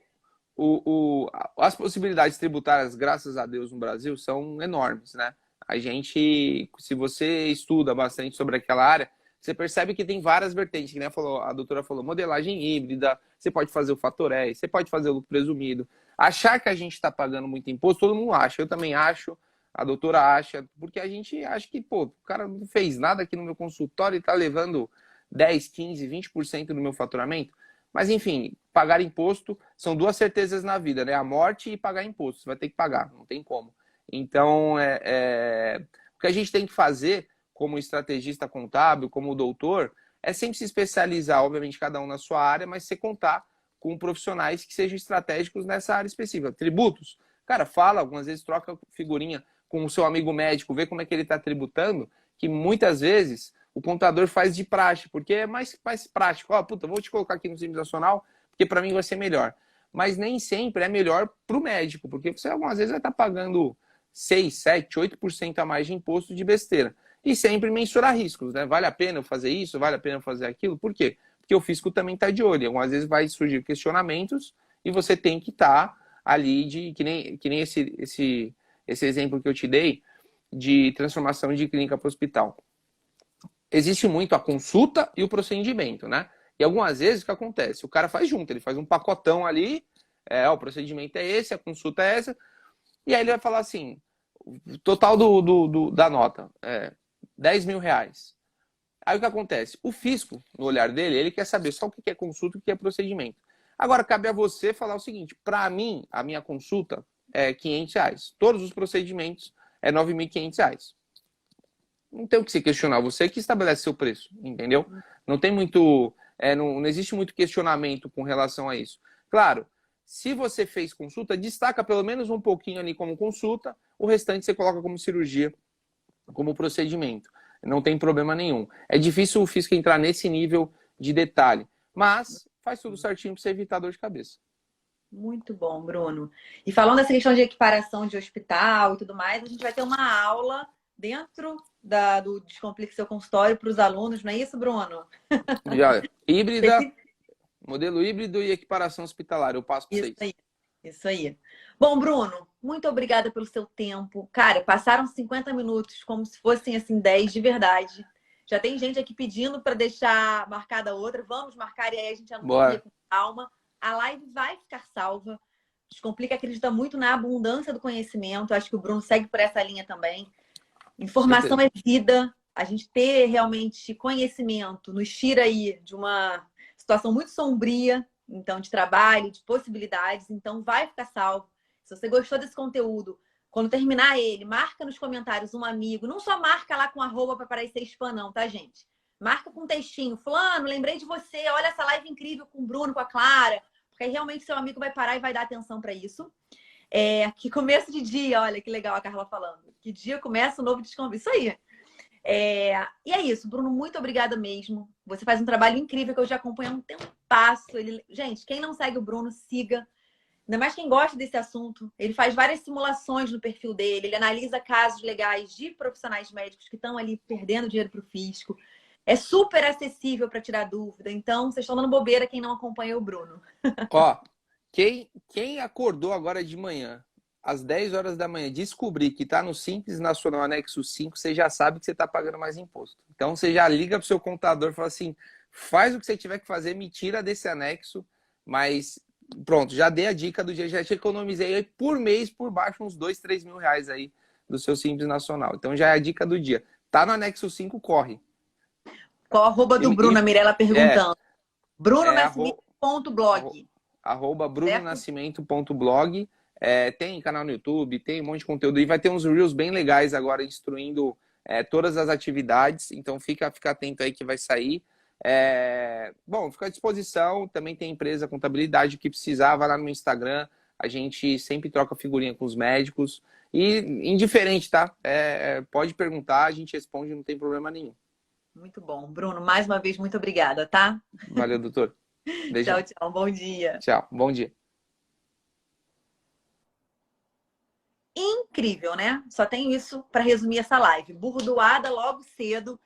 as possibilidades tributárias, graças a Deus, no Brasil, são enormes, né? A gente, se você estuda bastante sobre aquela área, você percebe que tem várias vertentes, que, né, a doutora falou, modelagem híbrida, você pode fazer o fatoré, você pode fazer o lucro presumido. Achar que a gente está pagando muito imposto, todo mundo acha. Eu também acho, a doutora acha, porque a gente acha que, o cara não fez nada aqui no meu consultório e está levando 10, 15, 20% do meu faturamento. Mas, enfim, pagar imposto são duas certezas na vida, né? A morte e pagar imposto. Você vai ter que pagar, não tem como. Então, o que a gente tem que fazer como estrategista contábil, como doutor, é sempre se especializar, obviamente, cada um na sua área, mas você contar com profissionais que sejam estratégicos nessa área específica. Tributos, cara, fala, algumas vezes troca figurinha com o seu amigo médico, vê como é que ele está tributando, que muitas vezes o contador faz de praxe, porque é mais prático. Vou te colocar aqui no Simples Nacional, porque para mim vai ser melhor. Mas nem sempre é melhor para o médico, porque você algumas vezes vai estar pagando 6, 7, 8% a mais de imposto de besteira. E sempre mensurar riscos, né? Vale a pena eu fazer isso? Vale a pena eu fazer aquilo? Por quê? Porque o fisco também está de olho. Algumas vezes vai surgir questionamentos e você tem que estar ali, que nem esse exemplo que eu te dei, de transformação de clínica para hospital. Existe muito a consulta e o procedimento, né? E algumas vezes o que acontece? O cara faz junto, ele faz um pacotão ali, o procedimento é esse, a consulta é essa, e aí ele vai falar assim, o total da nota é 10 mil reais. Aí o que acontece? O fisco, no olhar dele, ele quer saber só o que é consulta e o que é procedimento. Agora, cabe a você falar o seguinte, para mim, a minha consulta é 500 reais. Todos os procedimentos é 9.500 reais. Não tem o que se questionar, você que estabelece seu preço, entendeu? Não tem muito, não existe muito questionamento com relação a isso. Claro, se você fez consulta, destaca pelo menos um pouquinho ali como consulta, o restante você coloca como cirurgia, como procedimento. Não tem problema nenhum. É difícil o fisco entrar nesse nível de detalhe, mas faz tudo certinho para você evitar dor de cabeça. Muito bom, Bruno. E falando dessa questão de equiparação de hospital e tudo mais, a gente vai ter uma aula dentro do Descomplique Seu Consultório para os alunos, não é isso, Bruno? E olha, híbrida, modelo híbrido e equiparação hospitalar. Eu passo para Isso vocês. aí, isso aí. Bom, Bruno, muito obrigada pelo seu tempo. Cara, passaram 50 minutos como se fossem assim 10 de verdade. Já tem gente aqui pedindo para deixar marcada outra. Vamos marcar e aí a gente anuncia Bora. com calma. A live vai ficar salva. Descomplica acredita muito na abundância do conhecimento. Acho que o Bruno segue por essa linha também. Informação é vida. A gente ter realmente conhecimento nos tira aí de uma situação muito sombria, então, de trabalho, de possibilidades. Então, vai ficar salvo. Se você gostou desse conteúdo, quando terminar ele, marca nos comentários um amigo. Não só marca lá com arroba para aparecer spam, não, tá, gente? Marca com um textinho. Fulano, lembrei de você. Olha essa live incrível com o Bruno, com a Clara. Porque aí realmente seu amigo vai parar e vai dar atenção para isso. Que começo de dia, olha que legal a Carla falando. Que dia começa o novo Descomplique. Isso aí. E é isso, Bruno, muito obrigada mesmo. Você faz um trabalho incrível que eu já acompanho há um tempasso. Gente, quem não segue o Bruno, siga. Ainda mais quem gosta desse assunto. Ele faz várias simulações no perfil dele. Ele analisa casos legais de profissionais médicos que estão ali perdendo dinheiro para o fisco. É super acessível para tirar dúvida. Então, vocês estão dando bobeira quem não acompanha o Bruno. Ó, quem acordou agora de manhã, às 10 horas da manhã, descobrir que está no Simples Nacional Anexo 5, você já sabe que você está pagando mais imposto. Então, você já liga para o seu contador e fala assim, faz o que você tiver que fazer, me tira desse anexo, mas pronto, já dei a dica do dia, já te economizei aí por mês, por baixo, uns 2, 3 mil reais aí do seu Simples Nacional. Então, já é a dica do dia. Tá no Anexo 5, corre. Qual a arroba do Bruno, a Mirella perguntando? brunonascimento.blog. Arroba brunonascimento.blog. Tem canal no YouTube, tem um monte de conteúdo. E vai ter uns Reels bem legais agora, instruindo todas as atividades. Então, fica atento aí que vai sair. Bom, fica à disposição. Também tem empresa, contabilidade, que precisar, vai lá no meu Instagram. A gente sempre troca figurinha com os médicos. E indiferente, tá? Pode perguntar, a gente responde, não tem problema nenhum. Muito bom. Bruno, mais uma vez, muito obrigada, tá? Valeu, doutor. Beijão. Tchau, tchau. Bom dia. Tchau. Bom dia. Incrível, né? Só tenho isso para resumir essa live. Burdoada logo cedo.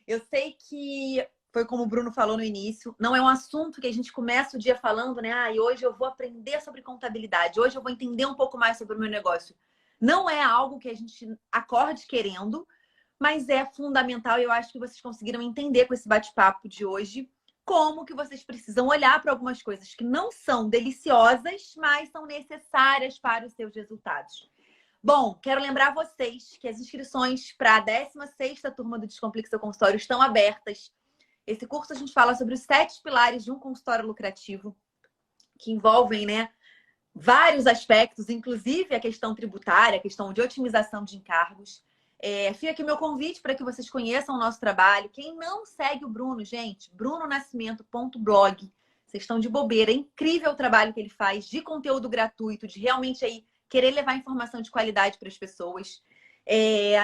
Eu sei que foi como o Bruno falou no início, não é um assunto que a gente começa o dia falando, né? E hoje eu vou aprender sobre contabilidade, hoje eu vou entender um pouco mais sobre o meu negócio. Não é algo que a gente acorde querendo, mas é fundamental e eu acho que vocês conseguiram entender com esse bate-papo de hoje como que vocês precisam olhar para algumas coisas que não são deliciosas, mas são necessárias para os seus resultados. Bom, quero lembrar vocês que as inscrições para a 16ª turma do Descomplique Seu Consultório estão abertas. Esse curso a gente fala sobre os 7 pilares de um consultório lucrativo, que envolvem, né, vários aspectos, inclusive a questão tributária, a questão de otimização de encargos. Fica aqui o meu convite para que vocês conheçam o nosso trabalho. Quem não segue o Bruno, gente, brunonascimento.blog. Vocês estão de bobeira. É incrível o trabalho que ele faz de conteúdo gratuito, de realmente aí querer levar informação de qualidade para as pessoas.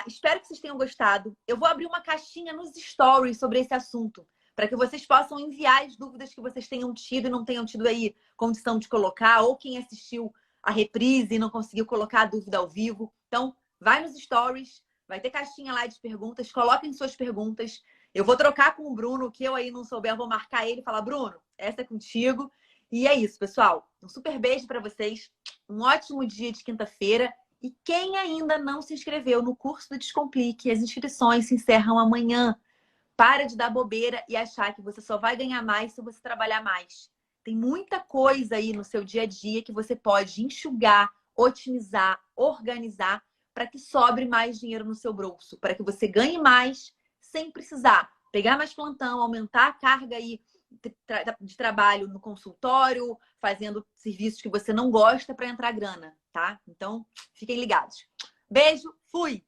Espero que vocês tenham gostado. Eu vou abrir uma caixinha nos stories sobre esse assunto, para que vocês possam enviar as dúvidas que vocês tenham tido e não tenham tido aí condição de colocar, ou quem assistiu a reprise e não conseguiu colocar a dúvida ao vivo. Então, vai nos stories, vai ter caixinha lá de perguntas, coloquem suas perguntas. Eu vou trocar com o Bruno, o que eu aí não souber, eu vou marcar ele e falar, Bruno, essa é contigo. E é isso, pessoal. Um super beijo para vocês. Um ótimo dia de quinta-feira. E quem ainda não se inscreveu no curso do Descomplique, as inscrições se encerram amanhã. Para de dar bobeira e achar que você só vai ganhar mais se você trabalhar mais. Tem muita coisa aí no seu dia a dia que você pode enxugar, otimizar, organizar para que sobre mais dinheiro no seu bolso, para que você ganhe mais sem precisar pegar mais plantão, aumentar a carga aí de trabalho no consultório, fazendo serviços que você não gosta para entrar grana, tá? Então, fiquem ligados. Beijo, fui!